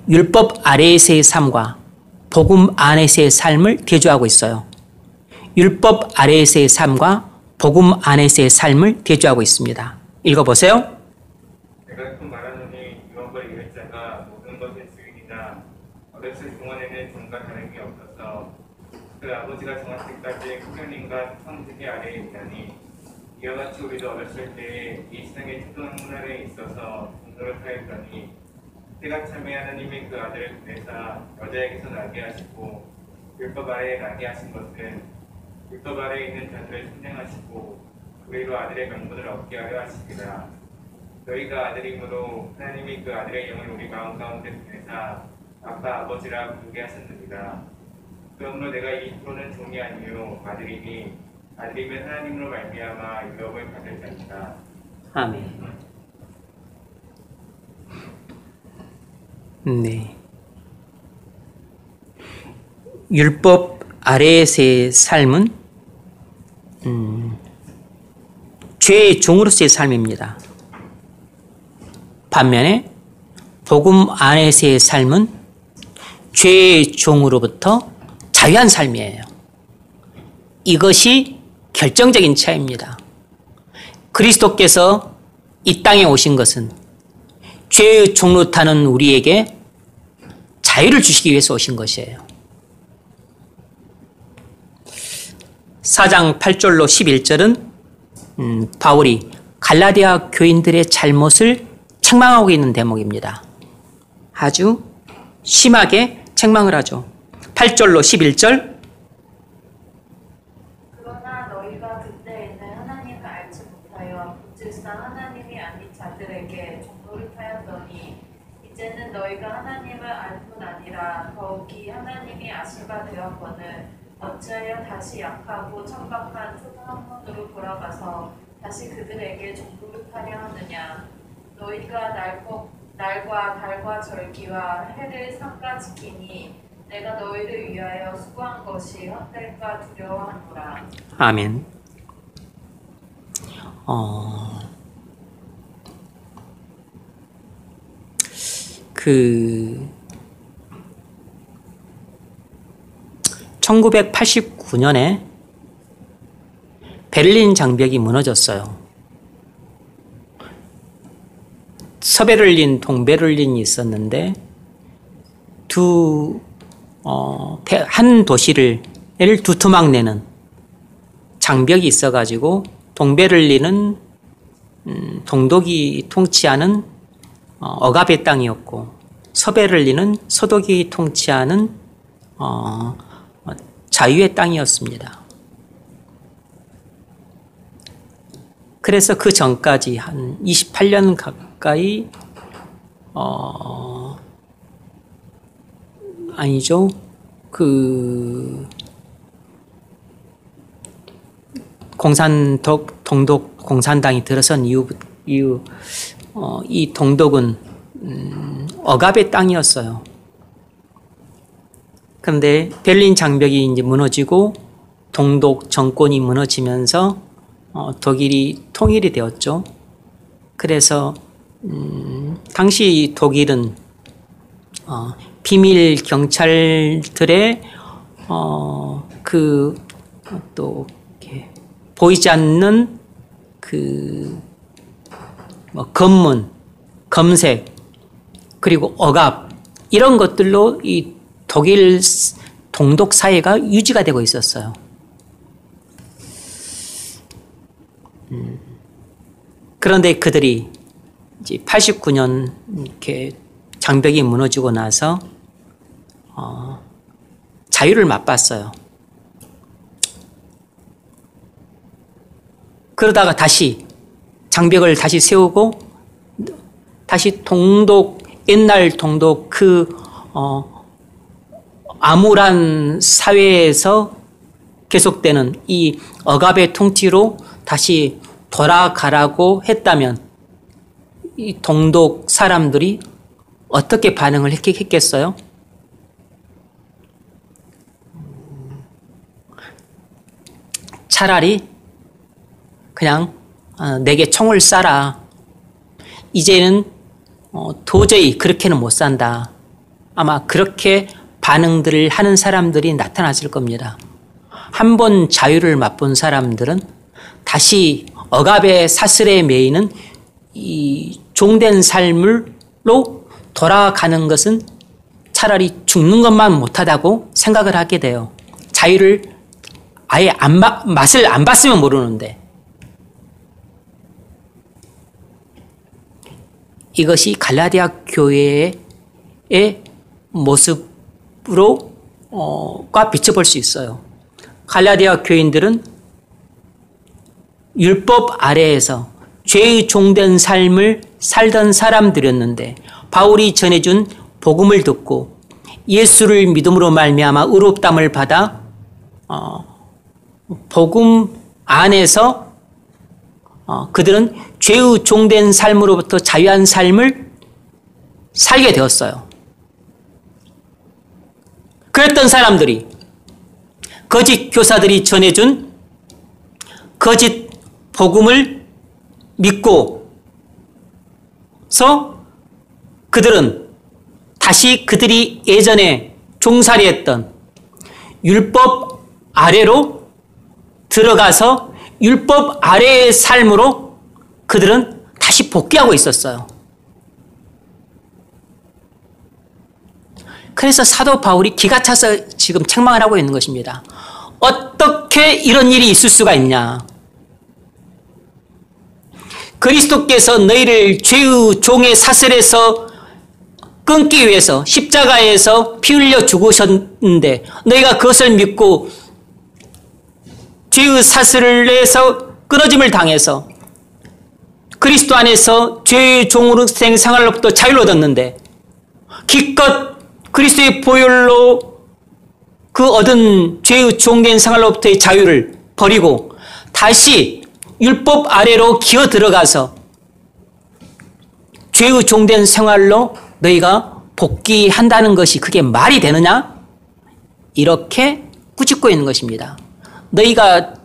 율법 아래에서의 삶과 복음 안에서의 삶을 대조하고 있어요. 율법 아래에서의 삶과 복음 안에서의 삶을 대조하고 있습니다. 읽어보세요. 내가 또 말하노니 율법을 이을 자가 모든 것의 주인이나 어렸을 동안에는 종과 다름이 없어서 그 아버지가 정할 때까지 후견인과 성직의 아래에 있나니 이와 같이 우리도 어렸을 때에 이 세상의 초등 문화에 있어서 종로를 타였더니 때가 참에 하나님이 그 아들을 보내사 여자에게서 나게 하시고 율법 아래에 나게 하신 것은 율법 아래에 있는 자들을 선생하시고 우리로 아들의 명분을 얻게 하려 하시리라. 너희가 아들이므로 하나님이 그 아들의 영을 우리 마음 가운데 보내사 아빠 아버지라 부르게 하셨느니라. 그러므로 내가 이 프로는 종이 아니요 아들이니 아들이면 하나님으로 말미암아 유업을 받을 자니라. 아멘. 네. 율법 아래에서의 삶은 죄의 종으로서의 삶입니다. 반면에 복음 안에서의 삶은 죄의 종으로부터 자유한 삶이에요. 이것이 결정적인 차이입니다. 그리스도께서 이 땅에 오신 것은 죄의 종로 타는 우리에게 자유를 주시기 위해서 오신 것이에요. 4장 8절로 11절은 바울이 갈라디아 교인들의 잘못을 책망하고 있는 대목입니다. 아주 심하게 책망을 하죠. 8절로 11절. 그러나 너희가 그때에는 하나님을 알지 못하여 본질상 하나님이 아닌 자들에게 종로를 타였더니 이제는 너희가 하나님을 알 뿐 아니라 더욱이 하나님이 아신 바 되었거늘 어찌하여 다시 약하고 천박한 초등 학문으로 돌아가서 다시 그들에게 종로를 타려 하느냐. 너희가 날과 달과 절기와 해를 삼가 지키니 내가 너희를 위하여 수고한 것이 헛될까 두려워하노라. 아멘. 그 1989년에 베를린 장벽이 무너졌어요. 서베를린, 동베를린이 있었는데 한 도시를 두토막 내는 장벽이 있어가지고 동베를린은 동독이 통치하는 억압의 땅이었고 서베를린은 서독이 통치하는 자유의 땅이었습니다. 그래서 그 전까지 한 28년 가까이 아니죠. 동독 공산당이 들어선 이후 이 동독은 억압의 땅이었어요. 그런데 베를린 장벽이 이제 무너지고 동독 정권이 무너지면서 독일이 통일이 되었죠. 그래서 당시 독일은 비밀 경찰들의 또 보이지 않는 검문, 검색, 그리고 억압 이런 것들로 이 독일 동독 사회가 유지가 되고 있었어요. 그런데 그들이 이제 89년 이렇게 장벽이 무너지고 나서 자유를 맛봤어요. 그러다가 다시 장벽을 다시 세우고 다시 옛날 동독 암울한 사회에서 계속되는 이 억압의 통치로 다시 돌아가라고 했다면 이 동독 사람들이 어떻게 반응을 했겠어요? 차라리 그냥 내게 총을 쏴라. 이제는 도저히 그렇게는 못 산다. 아마 그렇게 반응들을 하는 사람들이 나타났을 겁니다. 한 번 자유를 맛본 사람들은 다시 억압의 사슬에 매이는 이 종된 삶으로 돌아가는 것은 차라리 죽는 것만 못하다고 생각을 하게 돼요. 자유를 아예 맛을 안 봤으면 모르는데 이것이 갈라디아 교회의 모습으로 비춰볼 수 있어요. 갈라디아 교인들은 율법 아래에서 죄의 종된 삶을 살던 사람들이었는데 바울이 전해준 복음을 듣고 예수를 믿음으로 말미암아 의롭다함을 받아 복음 안에서 그들은 죄의 종된 삶으로부터 자유한 삶을 살게 되었어요. 그랬던 사람들이 거짓 교사들이 전해준 거짓 복음을 믿고서 그들은 다시 그들이 예전에 종살이했던 율법 아래로 들어가서 율법 아래의 삶으로 그들은 다시 복귀하고 있었어요. 그래서 사도 바울이 기가 차서 지금 책망을 하고 있는 것입니다. 어떻게 이런 일이 있을 수가 있냐? 그리스도께서 너희를 죄의 종의 사슬에서 끊기 위해서 십자가에서 피 흘려 죽으셨는데 너희가 그것을 믿고 죄의 사슬에서 끊어짐을 당해서 그리스도 안에서 죄의 종으로 생활로부터 자유를 얻었는데 기껏 그리스도의 보혈로 그 얻은 죄의 종된 생활로부터의 자유를 버리고 다시 율법 아래로 기어 들어가서 죄의 종된 생활로 너희가 복귀한다는 것이 그게 말이 되느냐? 이렇게 꾸짖고 있는 것입니다. 너희가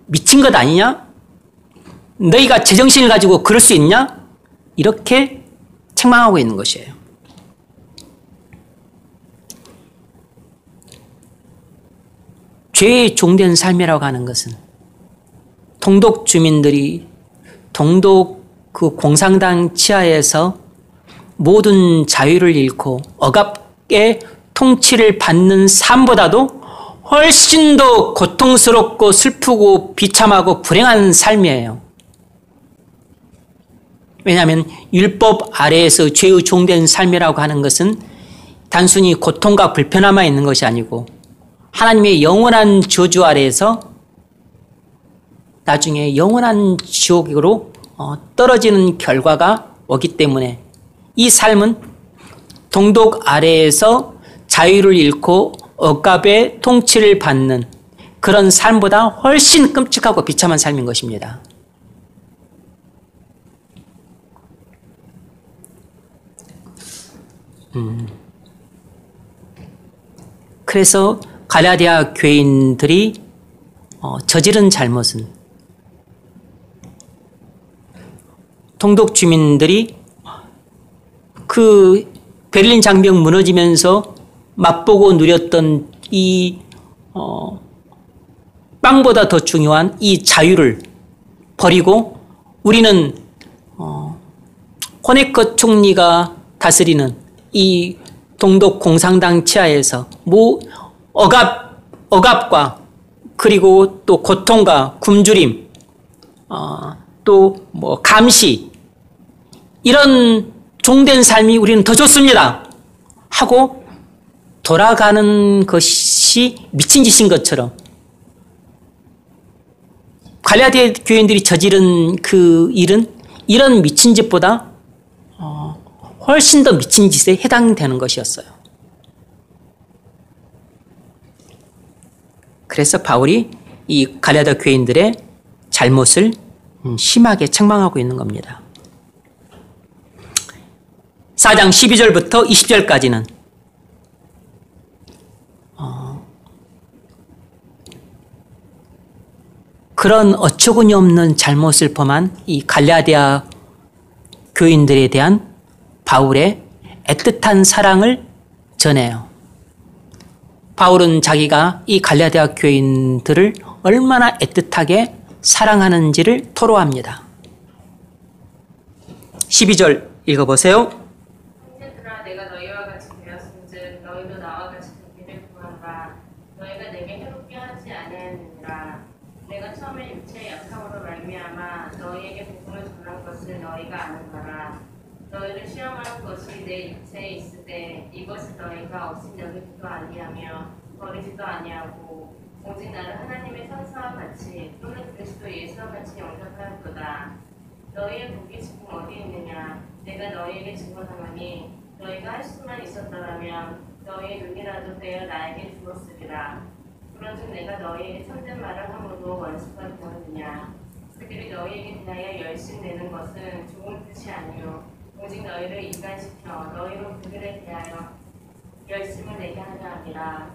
미친 것 아니냐? 너희가 제정신을 가지고 그럴 수 있냐? 이렇게 책망하고 있는 것이에요. 죄의 종된 삶이라고 하는 것은 동독 주민들이 동독 그 공산당 치하에서 모든 자유를 잃고 억압의 통치를 받는 삶보다도 훨씬 더 고통스럽고 슬프고 비참하고 불행한 삶이에요. 왜냐하면 율법 아래에서 죄의 종된 삶이라고 하는 것은 단순히 고통과 불편함만 있는 것이 아니고 하나님의 영원한 저주 아래에서 나중에 영원한 지옥으로 떨어지는 결과가 오기 때문에 이 삶은 동독 아래에서 자유를 잃고 억압의 통치를 받는 그런 삶보다 훨씬 끔찍하고 비참한 삶인 것입니다. 그래서 갈라디아 교인들이 저지른 잘못은 동독 주민들이 그 베를린 장벽 무너지면서 맛보고 누렸던 이 빵보다 더 중요한 이 자유를 버리고 우리는 호네커 총리가 다스리는 이 동독 공산당 치하에서 억압과 그리고 또 고통과 굶주림 또 감시 이런 종된 삶이 우리는 더 좋습니다 하고 돌아가는 것이 미친 짓인 것처럼 갈라디아 교인들이 저지른 그 일은 이런 미친 짓보다 훨씬 더 미친 짓에 해당되는 것이었어요. 그래서 바울이 이 갈라디아 교인들의 잘못을 심하게 책망하고 있는 겁니다. 4장 12절부터 20절까지는 그런 어처구니 없는 잘못을 범한 이 갈라디아 교인들에 대한 바울의 애틋한 사랑을 전해요. 바울은 자기가 이 갈라디아 교인들을 얼마나 애틋하게 사랑하는지를 토로합니다. 12절 읽어보세요. 형제들아 내가 너희와 같이 되었은즉 너희도 나와 같이 되기를 구한다. 너희가 것을 너희가 아는 바라. 너희를 시험하는 것이 내 육체에 있을 때 이것을 너희가 업신여기지도 아니하며 버리지도 아니하고 오직 나를 하나님의 선사와 같이 또는 그리스도 예수와 같이 영접하였도다. 너희의 복이 지금 어디 있느냐? 내가 너희에게 증언하노니 너희가 할 수만 있었더라면 너희의 눈이라도 떼어 나에게 주었으리라. 그런즉 내가 너희에게 참된 말을 함으로 원수가 되었느냐? 그들이 너희에게 대하여 열심내는 것은 좋은 뜻이 아니요 오직 너희를 이간시켜 너희로 그들에 대하여 열심을 내게 하려 함이라.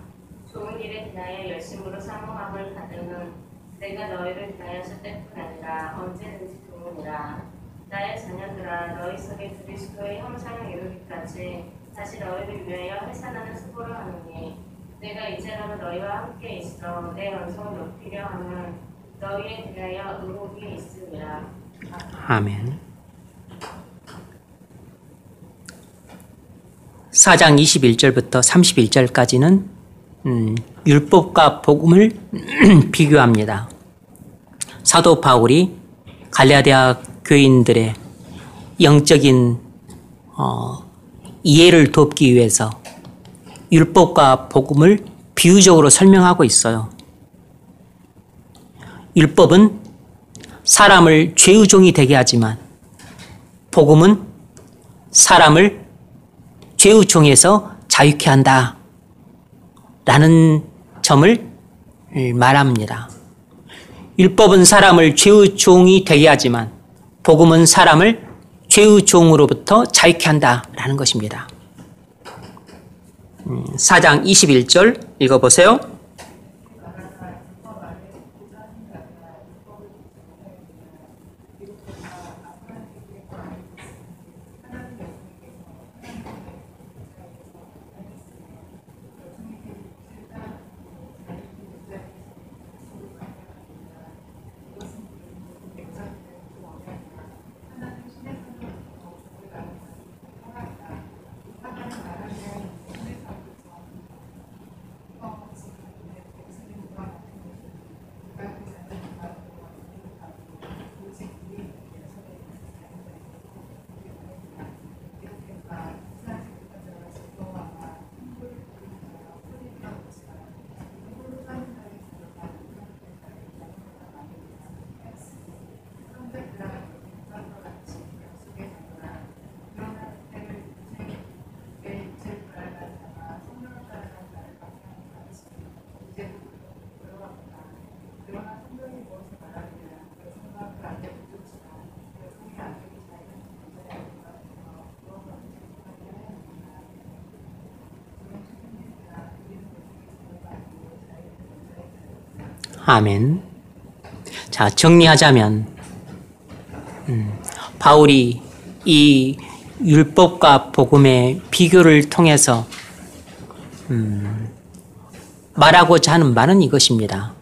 좋은 일에 대하여 열심으로 사모함을 받으면 내가 너희를 대하여서 때뿐 아니라 언제든지 도우니라. 나의 자녀들아, 너희 속에 그리스도의 형상을 이루기까지 다시 너희를 위하여 회산하는 수고를 하노니 내가 이제라도 너희와 함께 있어 내 연속을 높이려 함은 너희에 대하여 의복이 있으리라. 아멘. 4장 21절부터 31절까지는 율법과 복음을 비교합니다. 사도 바울이 갈라디아 교인들의 영적인 이해를 돕기 위해서 율법과 복음을 비유적으로 설명하고 있어요. 율법은 사람을 죄의 종이 되게 하지만 복음은 사람을 죄의 종에서 자유케 한다 라는 점을 말합니다. 율법은 사람을 죄의 종이 되게 하지만 복음은 사람을 죄의 종으로부터 자유케 한다 라는 것입니다. 4장 21절 읽어보세요. 아멘. 자, 정리하자면 바울이 이 율법과 복음의 비교를 통해서 말하고자 하는 말은 이것입니다.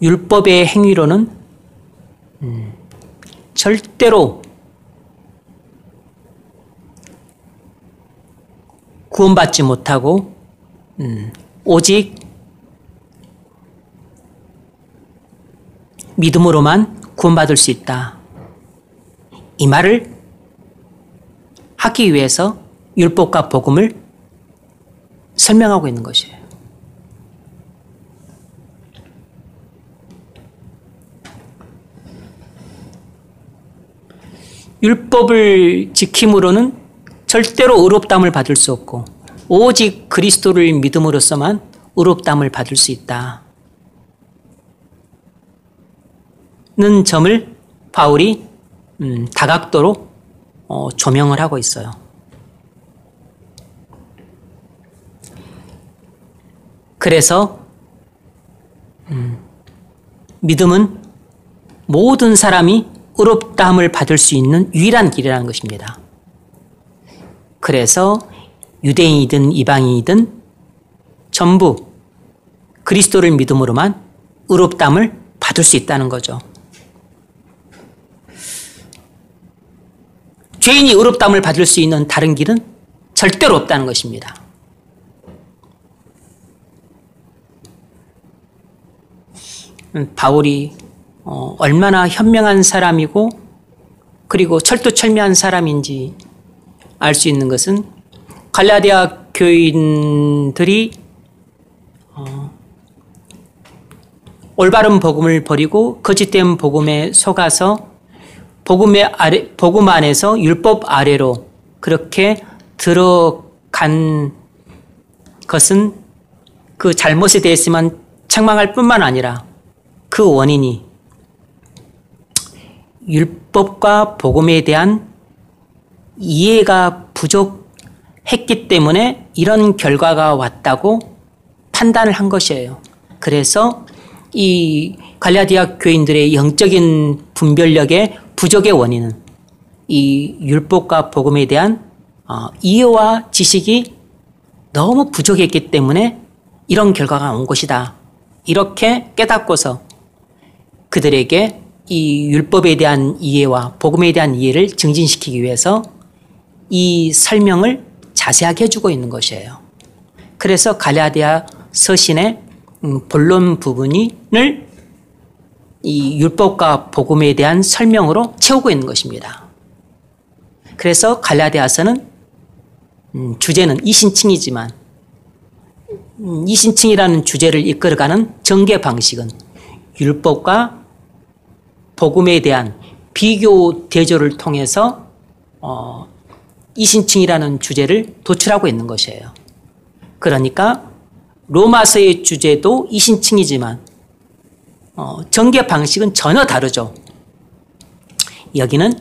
율법의 행위로는 절대로 구원받지 못하고 오직 믿음으로만 구원받을 수 있다. 이 말을 하기 위해서 율법과 복음을 설명하고 있는 것이에요. 율법을 지킴으로는 절대로 의롭다함을 받을 수 없고 오직 그리스도를 믿음으로써만 의롭다함을 받을 수 있다는 점을 바울이 다각도로 조명을 하고 있어요. 그래서 믿음은 모든 사람이 의롭다함을 받을 수 있는 유일한 길이라는 것입니다. 그래서 유대인이든 이방인이든 전부 그리스도를 믿음으로만 의롭다함을 받을 수 있다는 거죠. 죄인이 의롭다함을 받을 수 있는 다른 길은 절대로 없다는 것입니다. 바울이 얼마나 현명한 사람이고 그리고 철두철미한 사람인지 알 수 있는 것은 갈라디아 교인들이 올바른 복음을 버리고 거짓된 복음에 속아서 복음 안에서 율법 아래로 그렇게 들어간 것은 그 잘못에 대해서만 책망할 뿐만 아니라 그 원인이 율법과 복음에 대한 이해가 부족했기 때문에 이런 결과가 왔다고 판단을 한 것이에요. 그래서 이 갈라디아 교인들의 영적인 분별력의 부족의 원인은 이 율법과 복음에 대한 이해와 지식이 너무 부족했기 때문에 이런 결과가 온 것이다. 이렇게 깨닫고서 그들에게 이 율법에 대한 이해와 복음에 대한 이해를 증진시키기 위해서 이 설명을 자세하게 해주고 있는 것이에요. 그래서 갈라디아 서신의 본론 부분을 이 율법과 복음에 대한 설명으로 채우고 있는 것입니다. 그래서 갈라디아서는 주제는 이신칭이지만 이신칭이라는 주제를 이끌어가는 전개 방식은 율법과 복음에 대한 비교 대조를 통해서 이신칭이라는 주제를 도출하고 있는 것이에요. 그러니까 로마서의 주제도 이신칭이지만 전개 방식은 전혀 다르죠. 여기는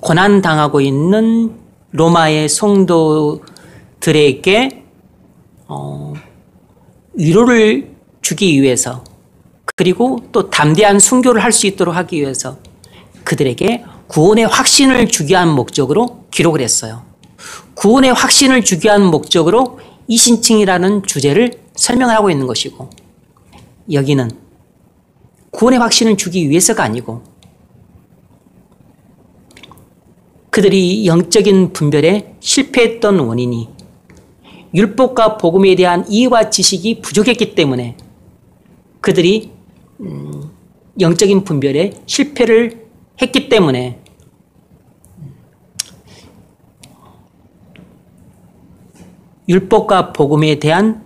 고난당하고 있는 로마의 성도들에게 위로를 주기 위해서 그리고 또 담대한 순교를 할 수 있도록 하기 위해서 그들에게 구원의 확신을 주기 위한 목적으로 기록을 했어요. 구원의 확신을 주기 위한 목적으로 이신칭이라는 주제를 설명을 하고 있는 것이고 여기는 구원의 확신을 주기 위해서가 아니고 그들이 영적인 분별에 실패했던 원인이 율법과 복음에 대한 이해와 지식이 부족했기 때문에 그들이 영적인 분별에 실패를 했기 때문에 율법과 복음에 대한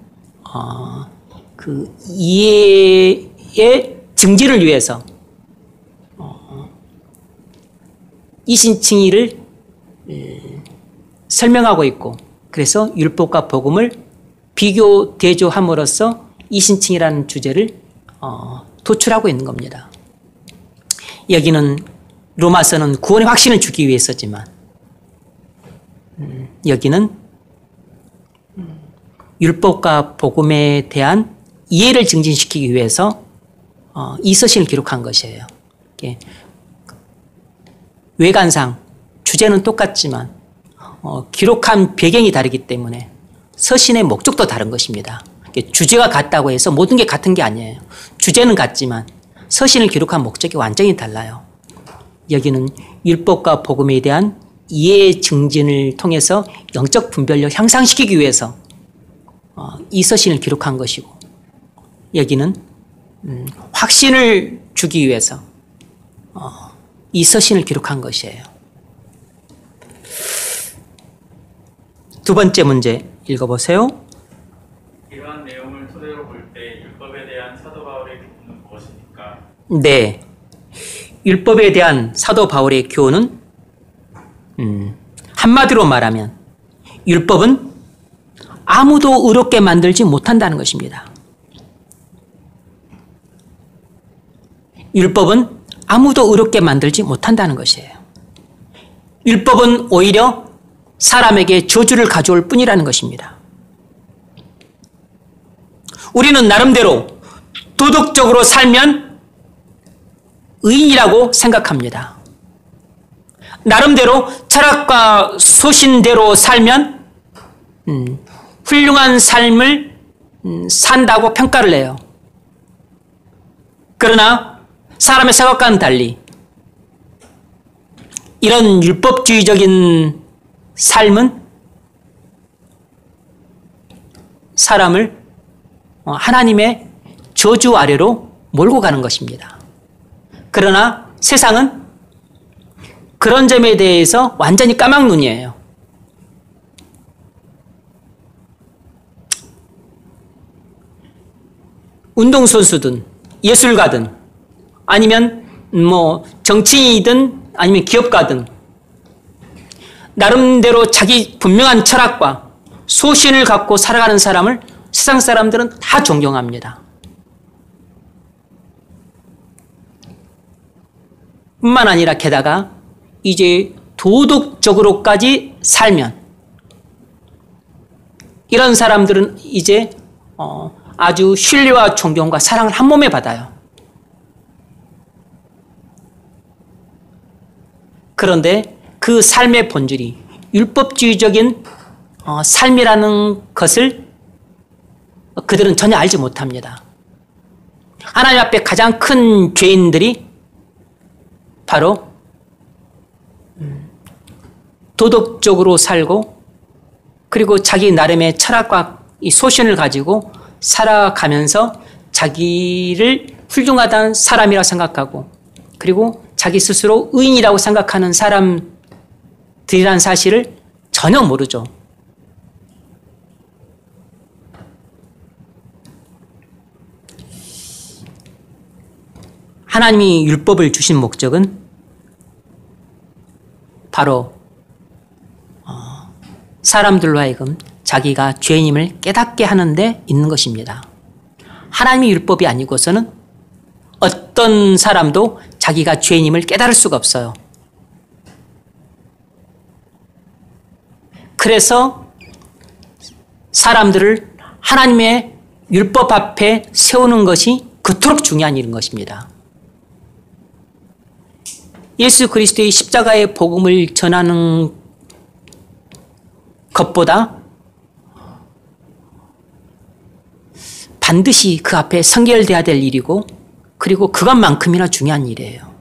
그 이해의 증진을 위해서 이신칭의를 설명하고 있고 그래서 율법과 복음을 비교 대조함으로써 이신칭이라는 주제를 도출하고 있는 겁니다. 여기는 로마서는 구원의 확신을 주기 위해서지만 여기는 율법과 복음에 대한 이해를 증진시키기 위해서 이 서신을 기록한 것이에요. 외관상 주제는 똑같지만 기록한 배경이 다르기 때문에 서신의 목적도 다른 것입니다. 주제가 같다고 해서 모든 게 같은 게 아니에요. 주제는 같지만 서신을 기록한 목적이 완전히 달라요. 여기는 율법과 복음에 대한 이해 증진을 통해서 영적 분별력 향상시키기 위해서 이 서신을 기록한 것이고 여기는 확신을 주기 위해서 이 서신을 기록한 것이에요. 두 번째 문제 읽어보세요. 이러한 내용을 토대로 볼 때 율법에 대한 사도 바울의 교훈은 무엇입니까? 네, 율법에 대한 사도 바울의 교훈은 한마디로 말하면 율법은 아무도 의롭게 만들지 못한다는 것입니다. 율법은 아무도 의롭게 만들지 못한다는 것이에요. 율법은 오히려 사람에게 저주를 가져올 뿐이라는 것입니다. 우리는 나름대로 도덕적으로 살면 의인이라고 생각합니다. 나름대로 철학과 소신대로 살면 훌륭한 삶을 산다고 평가를 해요. 그러나 사람의 생각과는 달리 이런 율법주의적인 삶은 사람을 하나님의 저주 아래로 몰고 가는 것입니다. 그러나 세상은 그런 점에 대해서 완전히 까막눈이에요. 운동선수든 예술가든 아니면 정치인이든 아니면 기업가든 나름대로 자기 분명한 철학과 소신을 갖고 살아가는 사람을 세상 사람들은 다 존경합니다. 뿐만 아니라 게다가 이제 도덕적으로까지 살면 이런 사람들은 이제 아주 신뢰와 존경과 사랑을 한 몸에 받아요. 그런데 그 삶의 본질이 율법주의적인 삶이라는 것을 그들은 전혀 알지 못합니다. 하나님 앞에 가장 큰 죄인들이 바로 도덕적으로 살고 그리고 자기 나름의 철학과 이 소신을 가지고 살아가면서 자기를 훌륭하다는 사람이라 생각하고 그리고 자기 스스로 의인이라고 생각하는 사람들이라는 사실을 전혀 모르죠. 하나님이 율법을 주신 목적은 바로 사람들로 하여금 자기가 죄인임을 깨닫게 하는 데 있는 것입니다. 하나님의 율법이 아니고서는 어떤 사람도 자기가 죄인임을 깨달을 수가 없어요. 그래서 사람들을 하나님의 율법 앞에 세우는 것이 그토록 중요한 일인 것입니다. 예수 그리스도의 십자가의 복음을 전하는 것보다 반드시 그 앞에 성결돼야 될 일이고 그리고 그것만큼이나 중요한 일이에요.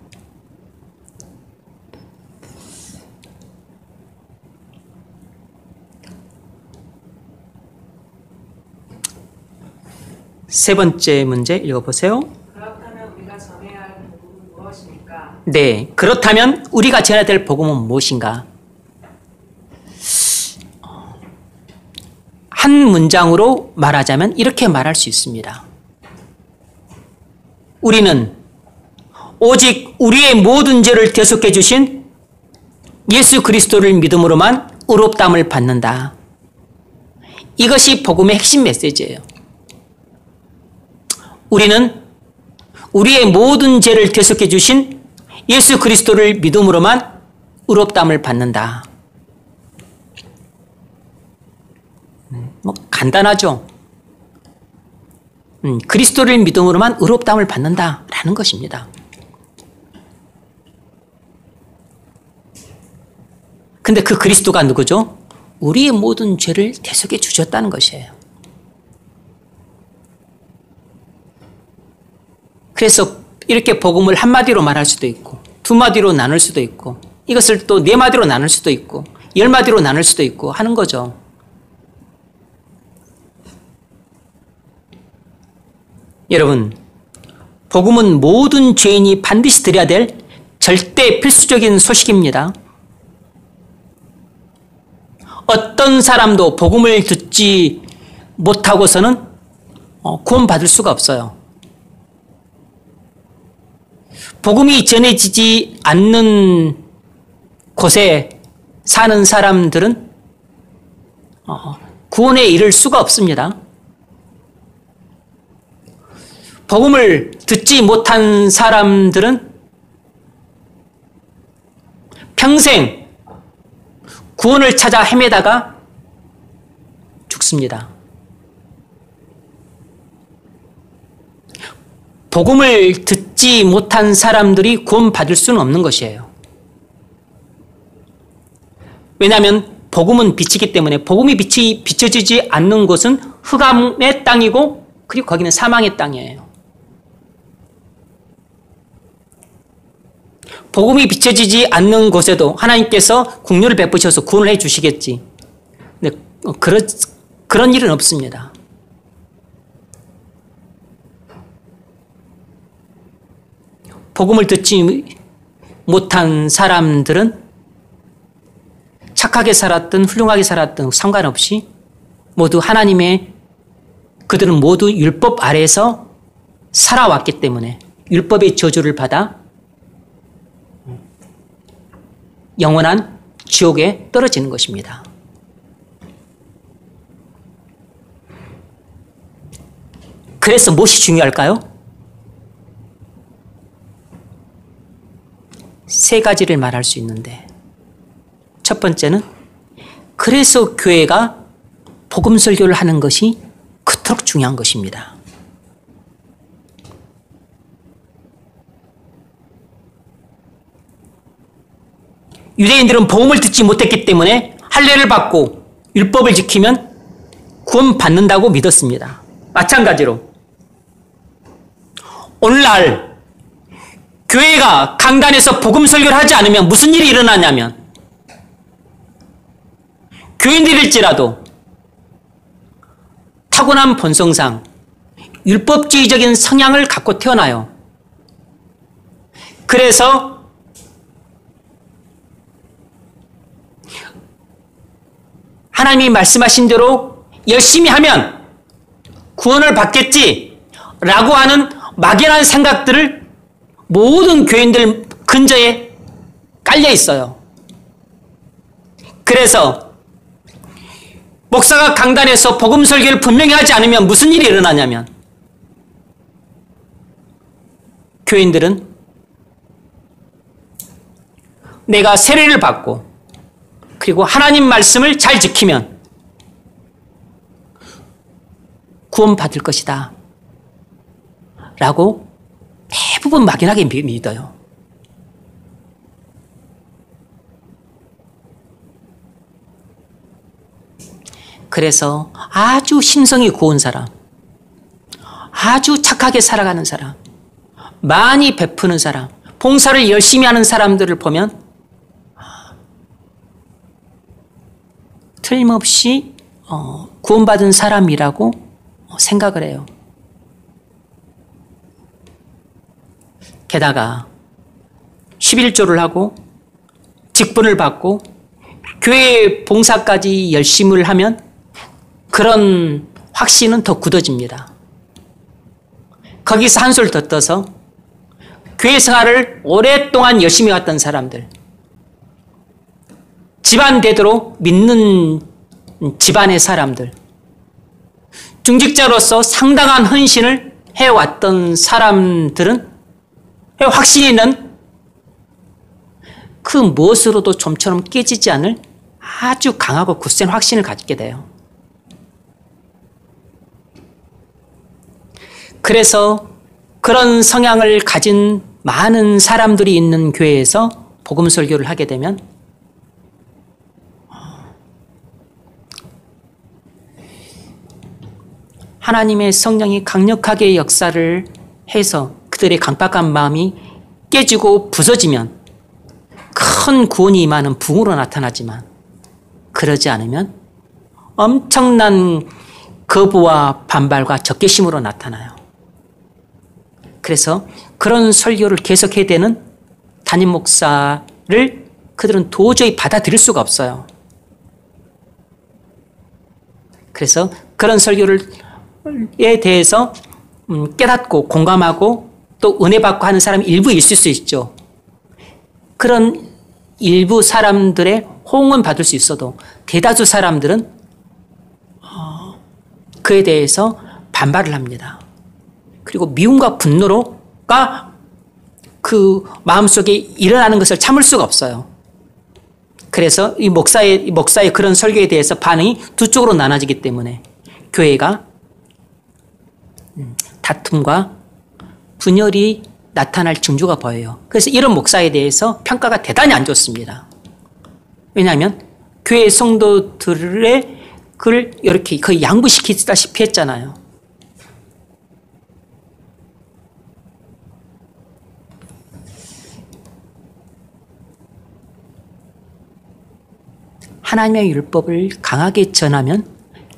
세 번째 문제 읽어보세요. 그렇다면 우리가 전해야 할 복음은 무엇입니까? 네, 그렇다면 우리가 전해야 될 복음은 무엇인가? 한 문장으로 말하자면 이렇게 말할 수 있습니다. 우리는 오직 우리의 모든 죄를 대속해 주신 예수 그리스도를 믿음으로만 의롭다함을 받는다. 이것이 복음의 핵심 메시지예요. 우리는 우리의 모든 죄를 대속해 주신 예수 그리스도를 믿음으로만 의롭다함을 받는다. 간단하죠. 그리스도를 믿음으로만 의롭다함을 받는다라는 것입니다. 근데 그 그리스도가 누구죠? 우리의 모든 죄를 대속해 주셨다는 것이에요. 그래서 이렇게 복음을 한마디로 말할 수도 있고 두 마디로 나눌 수도 있고 이것을 또 네 마디로 나눌 수도 있고 10마디로 나눌 수도 있고 하는 거죠. 여러분, 복음은 모든 죄인이 반드시 들어야 될 절대 필수적인 소식입니다. 어떤 사람도 복음을 듣지 못하고서는 구원받을 수가 없어요. 복음이 전해지지 않는 곳에 사는 사람들은 구원에 이를 수가 없습니다. 복음을 듣지 못한 사람들은 평생 구원을 찾아 헤매다가 죽습니다. 복음을 듣지 못한 사람들이 구원받을 수는 없는 것이에요. 왜냐하면 복음은 빛이기 때문에 복음이 빛이 비춰지지 않는 곳은 흑암의 땅이고 그리고 거기는 사망의 땅이에요. 복음이 비춰지지 않는 곳에도 하나님께서 긍휼을 베푸셔서 구원을 해 주시겠지. 근데 그런 일은 없습니다. 복음을 듣지 못한 사람들은 착하게 살았든 훌륭하게 살았든 상관없이 모두 그들은 모두 율법 아래에서 살아왔기 때문에 율법의 저주를 받아 영원한 지옥에 떨어지는 것입니다. 그래서 무엇이 중요할까요? 세 가지를 말할 수 있는데, 첫 번째는 그래서 교회가 복음 설교를 하는 것이 그토록 중요한 것입니다. 유대인들은 복음을 듣지 못했기 때문에 할례를 받고 율법을 지키면 구원받는다고 믿었습니다. 마찬가지로 오늘날 교회가 강단에서 복음 설교를 하지 않으면 무슨 일이 일어나냐면, 교인들일지라도 타고난 본성상 율법주의적인 성향을 갖고 태어나요. 그래서 하나님이 말씀하신 대로 열심히 하면 구원을 받겠지라고 하는 막연한 생각들을 모든 교인들 근저에 깔려 있어요. 그래서 목사가 강단에서 복음 설교를 분명히 하지 않으면 무슨 일이 일어나냐면, 교인들은 내가 세례를 받고 그리고 하나님 말씀을 잘 지키면 구원받을 것이다 라고 대부분 막연하게 믿어요. 그래서 아주 심성이 고운 사람, 아주 착하게 살아가는 사람, 많이 베푸는 사람, 봉사를 열심히 하는 사람들을 보면 틀림없이 구원받은 사람이라고 생각을 해요. 게다가 11조를 하고 직분을 받고 교회 봉사까지 열심을 하면 그런 확신은 더 굳어집니다. 거기서 한술 더 떠서 교회 생활을 오랫동안 열심히 왔던 사람들, 집안 대대로 믿는 집안의 사람들, 중직자로서 상당한 헌신을 해왔던 사람들은 확신이 있는 그 무엇으로도 좀처럼 깨지지 않을 아주 강하고 굳센 확신을 갖게 돼요. 그래서 그런 성향을 가진 많은 사람들이 있는 교회에서 복음 설교를 하게 되면 하나님의 성령이 강력하게 역사를 해서 그들의 강박한 마음이 깨지고 부서지면 큰 구원이 임하는 붕으로 나타나지만, 그러지 않으면 엄청난 거부와 반발과 적개심으로 나타나요. 그래서 그런 설교를 계속해야 되는 담임 목사를 그들은 도저히 받아들일 수가 없어요. 그래서 그런 설교에 대해서 깨닫고 공감하고 또 은혜 받고 하는 사람이 일부 있을 수 있죠. 그런 일부 사람들의 호응은 받을 수 있어도 대다수 사람들은 그에 대해서 반발을 합니다. 그리고 미움과 분노가 그 마음속에 일어나는 것을 참을 수가 없어요. 그래서 이 목사의 그런 설교에 대해서 반응이 두 쪽으로 나눠지기 때문에 교회가 다툼과 분열이 나타날 징조가 보여요. 그래서 이런 목사에 대해서 평가가 대단히 안 좋습니다. 왜냐하면 교회 성도들의 그를 이렇게 거의 양부시키다시피 했잖아요. 하나님의 율법을 강하게 전하면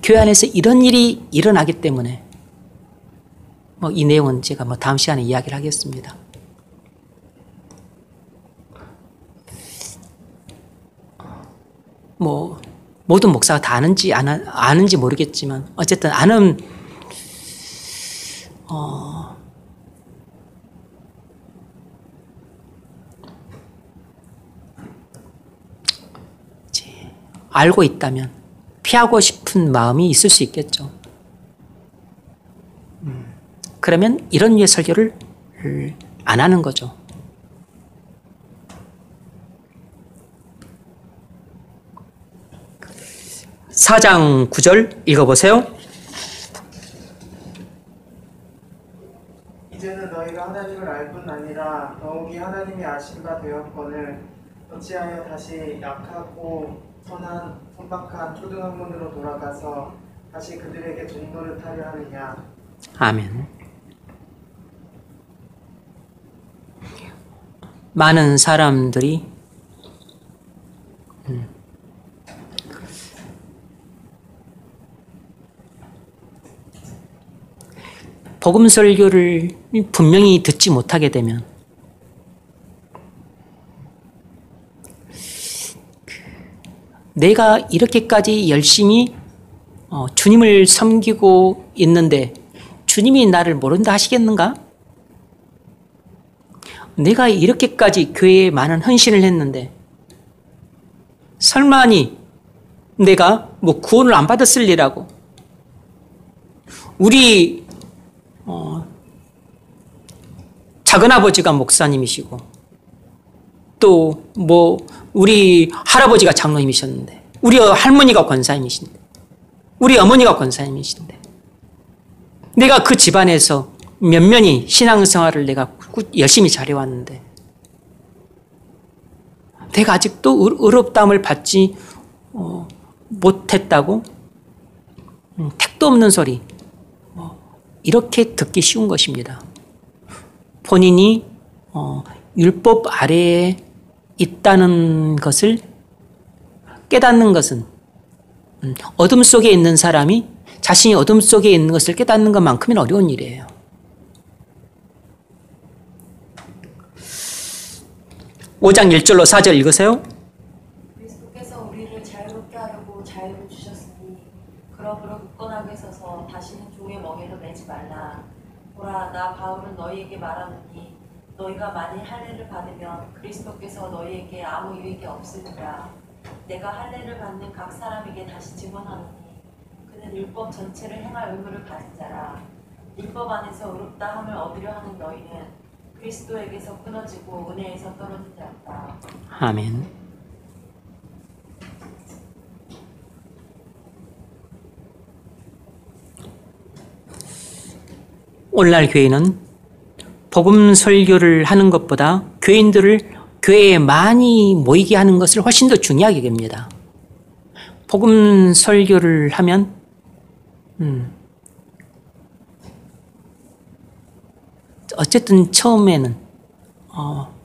교회 안에서 이런 일이 일어나기 때문에 이 내용은 제가 다음 시간에 이야기를 하겠습니다. 모든 목사가 다 아는지 모르겠지만 어쨌든 아는 알고 있다면 피하고 싶은 마음이 있을 수 있겠죠. 그러면 이런 류의 설교를 안 하는 거죠. (4장 9절) 읽어보세요. 이제는 너희가 하나님을 알 뿐 아니라 더욱이 하나님이 아신 바 되었거늘 어찌하여 다시 약하고 선박한 초등학문으로 돌아가서 다시 그들에게 종노릇하려 하느냐. 아멘. 많은 사람들이 복음 설교를 분명히 듣지 못하게 되면 내가 이렇게까지 열심히 주님을 섬기고 있는데 주님이 나를 모른다 하시겠는가? 내가 이렇게까지 교회에 많은 헌신을 했는데 설마니 내가 구원을 안 받았을 리라고. 우리 작은아버지가 목사님이시고 또 우리 할아버지가 장로님이셨는데 우리 할머니가 권사님이신데 우리 어머니가 권사님이신데 내가 그 집안에서 면면히 신앙생활을 내가 열심히 잘해왔는데 내가 아직도 의롭다함을 받지 못했다고? 택도 없는 소리. 이렇게 듣기 쉬운 것입니다. 본인이 율법 아래에 있다는 것을 깨닫는 것은 어둠 속에 있는 사람이 자신이 어둠 속에 있는 것을 깨닫는 것만큼은 어려운 일이에요. (5장 1절로 4절) 읽으세요. 그리스도께서 우리를 자유롭게 하려고 자유를 주셨으니 그러므로 굳건하게 서서 다시는 종의 멍에도 매지 말라. 보라, 나 바울은 너희에게 말하노니 너희가 만일 할례를 받으면 그리스도께서 너희에게 아무 유익이 없으리라. 내가 할례를 받는 각 사람에게 다시 증언하노니 그는 율법 전체를 행할 의무를 가진 자라. 율법 안에서 의롭다 함을 얻으려 하는 너희는 그리스도에게서 끊어지고 은혜에서 떨어진 자였다. 아멘. 오늘날 교회는 복음 설교를 하는 것보다 교인들을 교회에 많이 모이게 하는 것을 훨씬 더 중요하게 여깁니다. 복음 설교를 하면 어쨌든 처음에는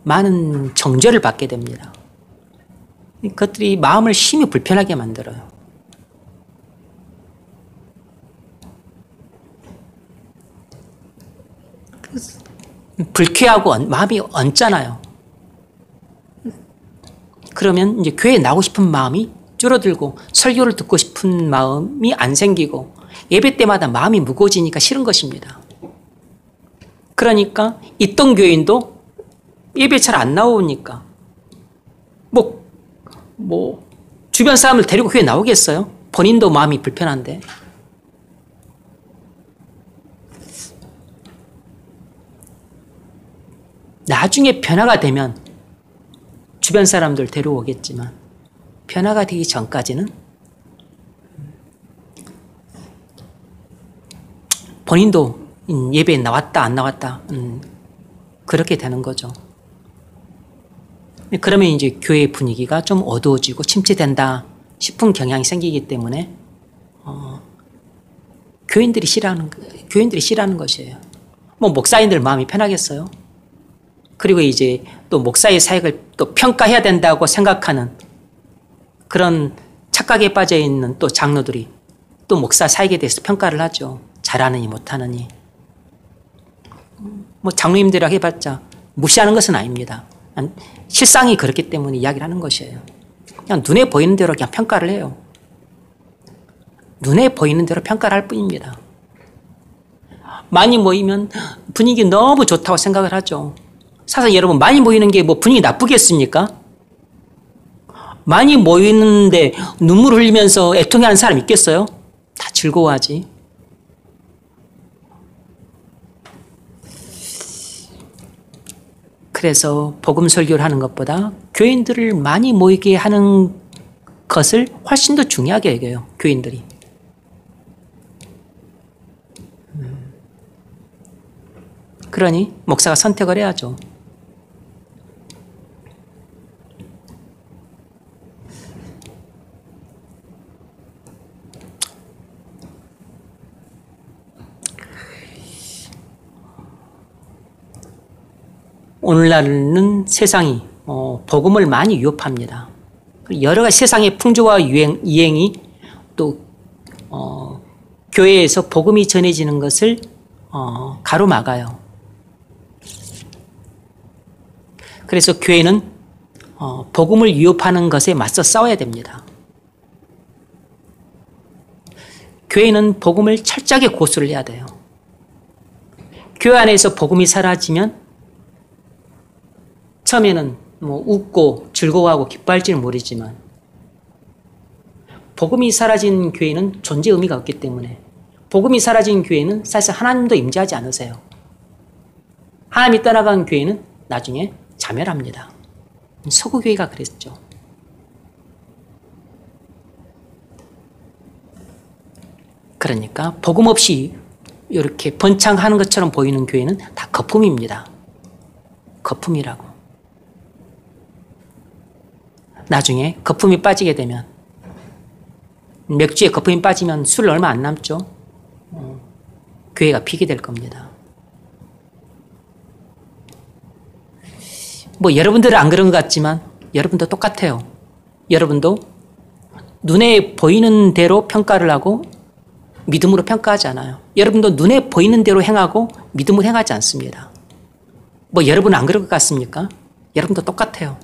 많은 정죄를 받게 됩니다. 그것들이 마음을 심히 불편하게 만들어요. 불쾌하고 마음이 얹잖아요. 그러면 이제 교회에 나오고 싶은 마음이 줄어들고 설교를 듣고 싶은 마음이 안 생기고 예배 때마다 마음이 무거워지니까 싫은 것입니다. 그러니까 있던 교인도 예배 잘 안 나오니까 주변 사람을 데리고 교회 나오겠어요? 본인도 마음이 불편한데. 나중에 변화가 되면 주변 사람들 데려오겠지만 변화가 되기 전까지는 본인도 예배에 나왔다 안 나왔다 그렇게 되는 거죠. 그러면 이제 교회 분위기가 좀 어두워지고 침체된다 싶은 경향이 생기기 때문에 교인들이 싫어하는 것이에요. 목사님들 마음이 편하겠어요? 그리고 이제 또 목사의 사역을 또 평가해야 된다고 생각하는 그런 착각에 빠져 있는 또 장로들이 또 목사 사역에 대해서 평가를 하죠. 잘하느니 못하느니. 뭐 장로님들이라고 해봤자 무시하는 것은 아닙니다. 실상이 그렇기 때문에 이야기를 하는 것이에요. 그냥 눈에 보이는 대로 그냥 평가를 해요. 눈에 보이는 대로 평가를 할 뿐입니다. 많이 모이면 분위기 너무 좋다고 생각을 하죠. 사실 여러분, 많이 모이는 게 뭐 분위기 나쁘겠습니까? 많이 모이는데 눈물 흘리면서 애통해하는 사람 있겠어요? 다 즐거워하지. 그래서 복음 설교를 하는 것보다 교인들을 많이 모이게 하는 것을 훨씬 더 중요하게 여겨요. 교인들이. 그러니 목사가 선택을 해야죠. 오늘날은 세상이 복음을 많이 위협합니다. 여러 가지 세상의 풍조와 유행이 또 교회에서 복음이 전해지는 것을 가로막아요. 그래서 교회는 복음을 위협하는 것에 맞서 싸워야 됩니다. 교회는 복음을 철저하게 고수를 해야 돼요. 교회 안에서 복음이 사라지면 처음에는 뭐 웃고 즐거워하고 기뻐할지는 모르지만 복음이 사라진 교회는 존재 의미가 없기 때문에 복음이 사라진 교회는 사실 하나님도 임재하지 않으세요. 하나님이 떠나간 교회는 나중에 자멸합니다. 서구교회가 그랬죠. 그러니까 복음 없이 이렇게 번창하는 것처럼 보이는 교회는 다 거품입니다. 거품이라고. 나중에 거품이 빠지게 되면 맥주에 거품이 빠지면 술 얼마 안 남죠. 교회가 비게 될 겁니다. 뭐 여러분들은 안 그런 것 같지만 여러분도 똑같아요. 여러분도 눈에 보이는 대로 평가를 하고 믿음으로 평가하지 않아요. 여러분도 눈에 보이는 대로 행하고 믿음으로 행하지 않습니다. 뭐 여러분은 안 그럴 것 같습니까? 여러분도 똑같아요.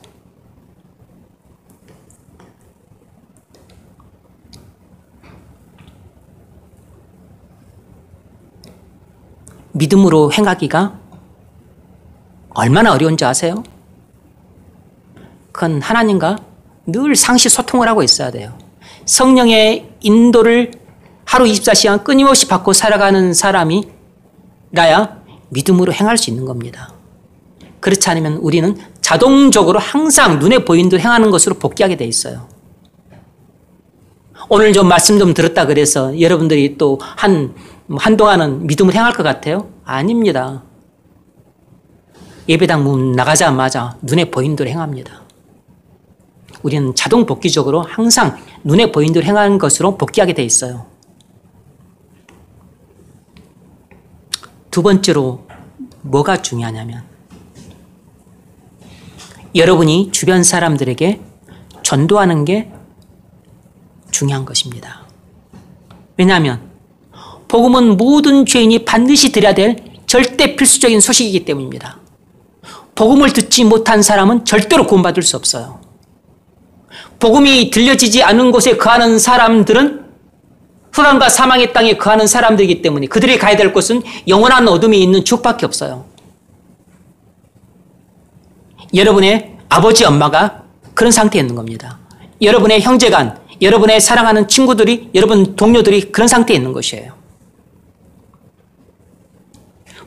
믿음으로 행하기가 얼마나 어려운지 아세요? 그건 하나님과 늘 상시 소통을 하고 있어야 돼요. 성령의 인도를 하루 24시간 끊임없이 받고 살아가는 사람이 라야 믿음으로 행할 수 있는 겁니다. 그렇지 않으면 우리는 자동적으로 항상 눈에 보이는 대로 행하는 것으로 복귀하게 돼 있어요. 오늘 좀 말씀 좀 들었다 그래서 여러분들이 또 한동안은 믿음을 행할 것 같아요? 아닙니다. 예배당 문 나가자마자 눈에 보이는 대로 행합니다. 우리는 자동 복귀적으로 항상 눈에 보이는 대로 행하는 것으로 복귀하게 돼 있어요. 두 번째로 뭐가 중요하냐면 여러분이 주변 사람들에게 전도하는 게 중요한 것입니다. 왜냐하면 복음은 모든 죄인이 반드시 들어야 될 절대 필수적인 소식이기 때문입니다. 복음을 듣지 못한 사람은 절대로 구원받을 수 없어요. 복음이 들려지지 않은 곳에 거하는 사람들은 흑암과 사망의 땅에 거하는 사람들이기 때문에 그들이 가야 될 곳은 영원한 어둠이 있는 지옥밖에 없어요. 여러분의 아버지, 엄마가 그런 상태에 있는 겁니다. 여러분의 형제간, 여러분의 사랑하는 친구들이, 여러분 동료들이 그런 상태에 있는 것이에요.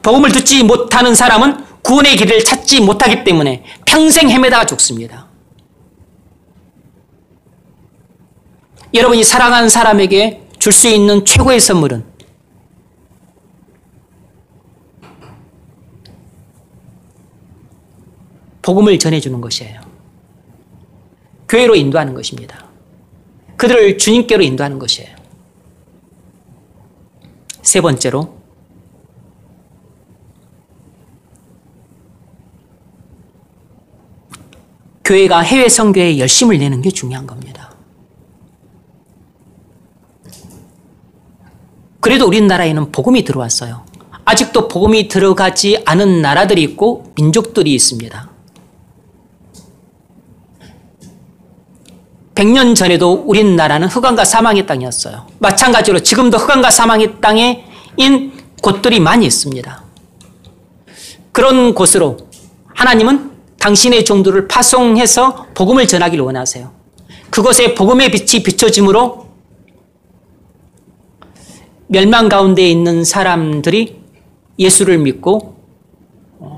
복음을 듣지 못하는 사람은 구원의 길을 찾지 못하기 때문에 평생 헤매다가 죽습니다. 여러분이 사랑하는 사람에게 줄 수 있는 최고의 선물은 복음을 전해주는 것이에요. 교회로 인도하는 것입니다. 그들을 주님께로 인도하는 것이에요. 세 번째로 교회가 해외 선교에 열심을 내는 게 중요한 겁니다. 그래도 우리나라에는 복음이 들어왔어요. 아직도 복음이 들어가지 않은 나라들이 있고 민족들이 있습니다. 100년 전에도 우리나라는 흑암과 사망의 땅이었어요. 마찬가지로 지금도 흑암과 사망의 땅인 곳들이 많이 있습니다. 그런 곳으로 하나님은 당신의 종들을 파송해서 복음을 전하기를 원하세요. 그곳에 복음의 빛이 비춰짐으로 멸망 가운데 있는 사람들이 예수를 믿고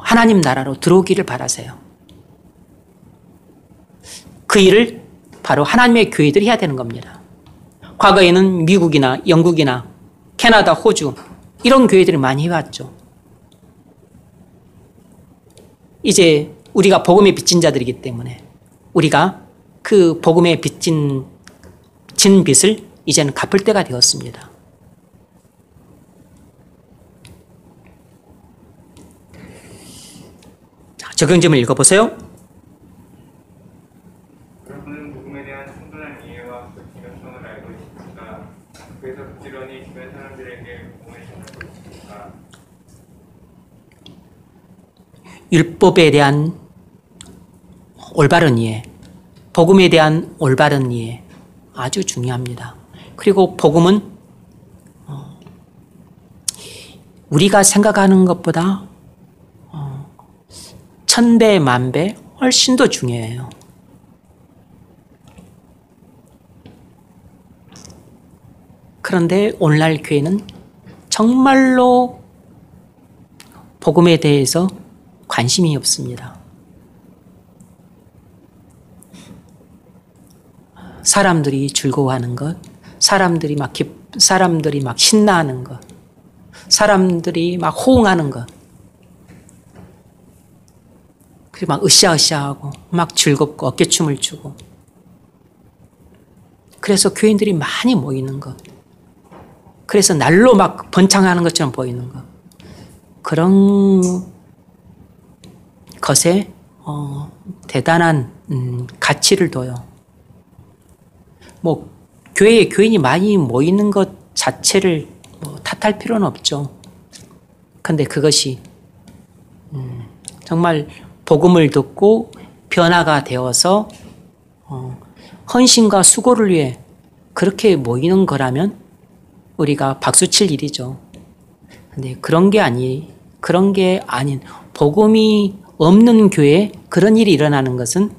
하나님 나라로 들어오기를 바라세요. 그 일을 바로 하나님의 교회들이 해야 되는 겁니다. 과거에는 미국이나 영국이나 캐나다, 호주 이런 교회들이 많이 해왔죠. 이제 우리가 복음에 빚진 자들이기 때문에 우리가 그 복음에 빚진 빚을 이제는 갚을 때가 되었습니다. 자, 적용점을 읽어보세요. 여러분은 복음에 대한 충분한 이해와 그 중요성을 알고 있습니까? 그래서 부지런히 주변 사람들에게 복음을 전하고 있습니까? 율법에 대한 올바른 이해, 복음에 대한 올바른 이해 아주 중요합니다. 그리고 복음은 우리가 생각하는 것보다 1000배, 만배 훨씬 더 중요해요. 그런데 오늘날 교회는 정말로 복음에 대해서 관심이 없습니다. 사람들이 즐거워하는 것, 사람들이 막 신나하는 것, 사람들이 막 호응하는 것, 그리고 막 으쌰으쌰하고 막 즐겁고 어깨춤을 추고, 그래서 교인들이 많이 모이는 것, 그래서 날로 막 번창하는 것처럼 보이는 것, 그런 것에 대단한 가치를 둬요. 뭐 교회에 교인이 많이 모이는 것 자체를 탓할 필요는 없죠. 그런데 그것이 정말 복음을 듣고 변화가 되어서 헌신과 수고를 위해 그렇게 모이는 거라면 우리가 박수칠 일이죠. 근데 그런 게 아닌 복음이 없는 교회에 그런 일이 일어나는 것은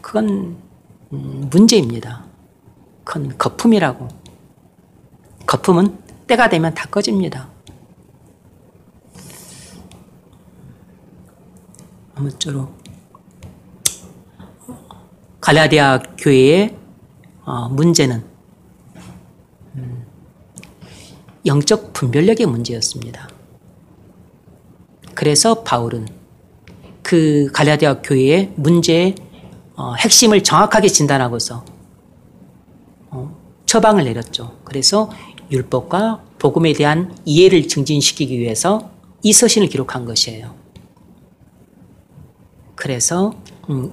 그건 문제입니다. 그건 거품이라고. 거품은 때가 되면 다 꺼집니다. 아무쪼록 갈라디아 교회의 문제는 영적 분별력의 문제였습니다. 그래서 바울은 그 갈라디아 교회의 문제의 핵심을 정확하게 진단하고서 처방을 내렸죠. 그래서 율법과 복음에 대한 이해를 증진시키기 위해서 이 서신을 기록한 것이에요. 그래서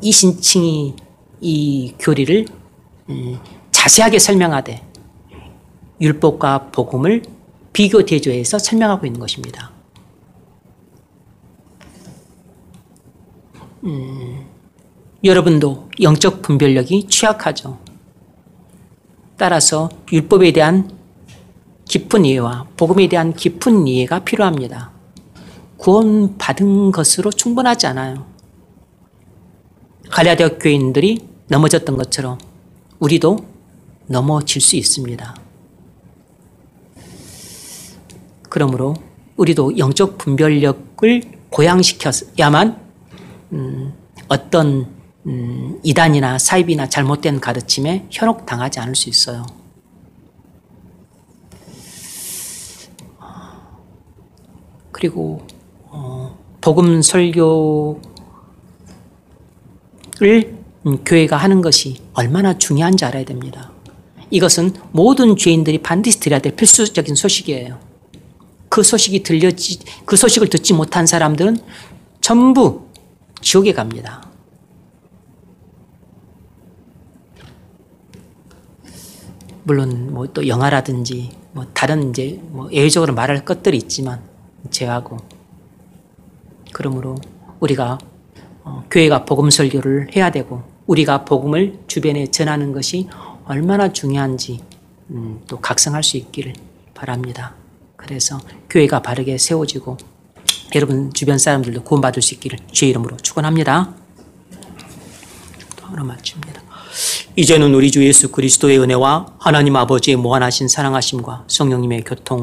이 신칭이 이 교리를 자세하게 설명하되 율법과 복음을 비교 대조해서 설명하고 있는 것입니다. 여러분도 영적 분별력이 취약하죠. 따라서 율법에 대한 깊은 이해와 복음에 대한 깊은 이해가 필요합니다. 구원받은 것으로 충분하지 않아요. 갈라디아 교인들이 넘어졌던 것처럼 우리도 넘어질 수 있습니다. 그러므로 우리도 영적 분별력을 고양시켜야만 어떤 이단이나 사입이나 잘못된 가르침에 현혹당하지 않을 수 있어요. 그리고 복음 설교를 교회가 하는 것이 얼마나 중요한지 알아야 됩니다. 이것은 모든 죄인들이 반드시 들어야 될 필수적인 소식이에요. 그 소식을 듣지 못한 사람들은 전부 지옥에 갑니다. 물론 뭐 또 영화라든지 뭐 다른 이제 뭐 예외적으로 말할 것들이 있지만 제하고 그러므로 우리가 교회가 복음 설교를 해야 되고 우리가 복음을 주변에 전하는 것이 얼마나 중요한지 또 각성할 수 있기를 바랍니다. 그래서 교회가 바르게 세워지고 여러분 주변 사람들도 구원받을 수 있기를 주의 이름으로 축원합니다. 하나 마칩니다. 이제는 우리 주 예수 그리스도의 은혜와 하나님 아버지의 무한하신 사랑하심과 성령님의 교통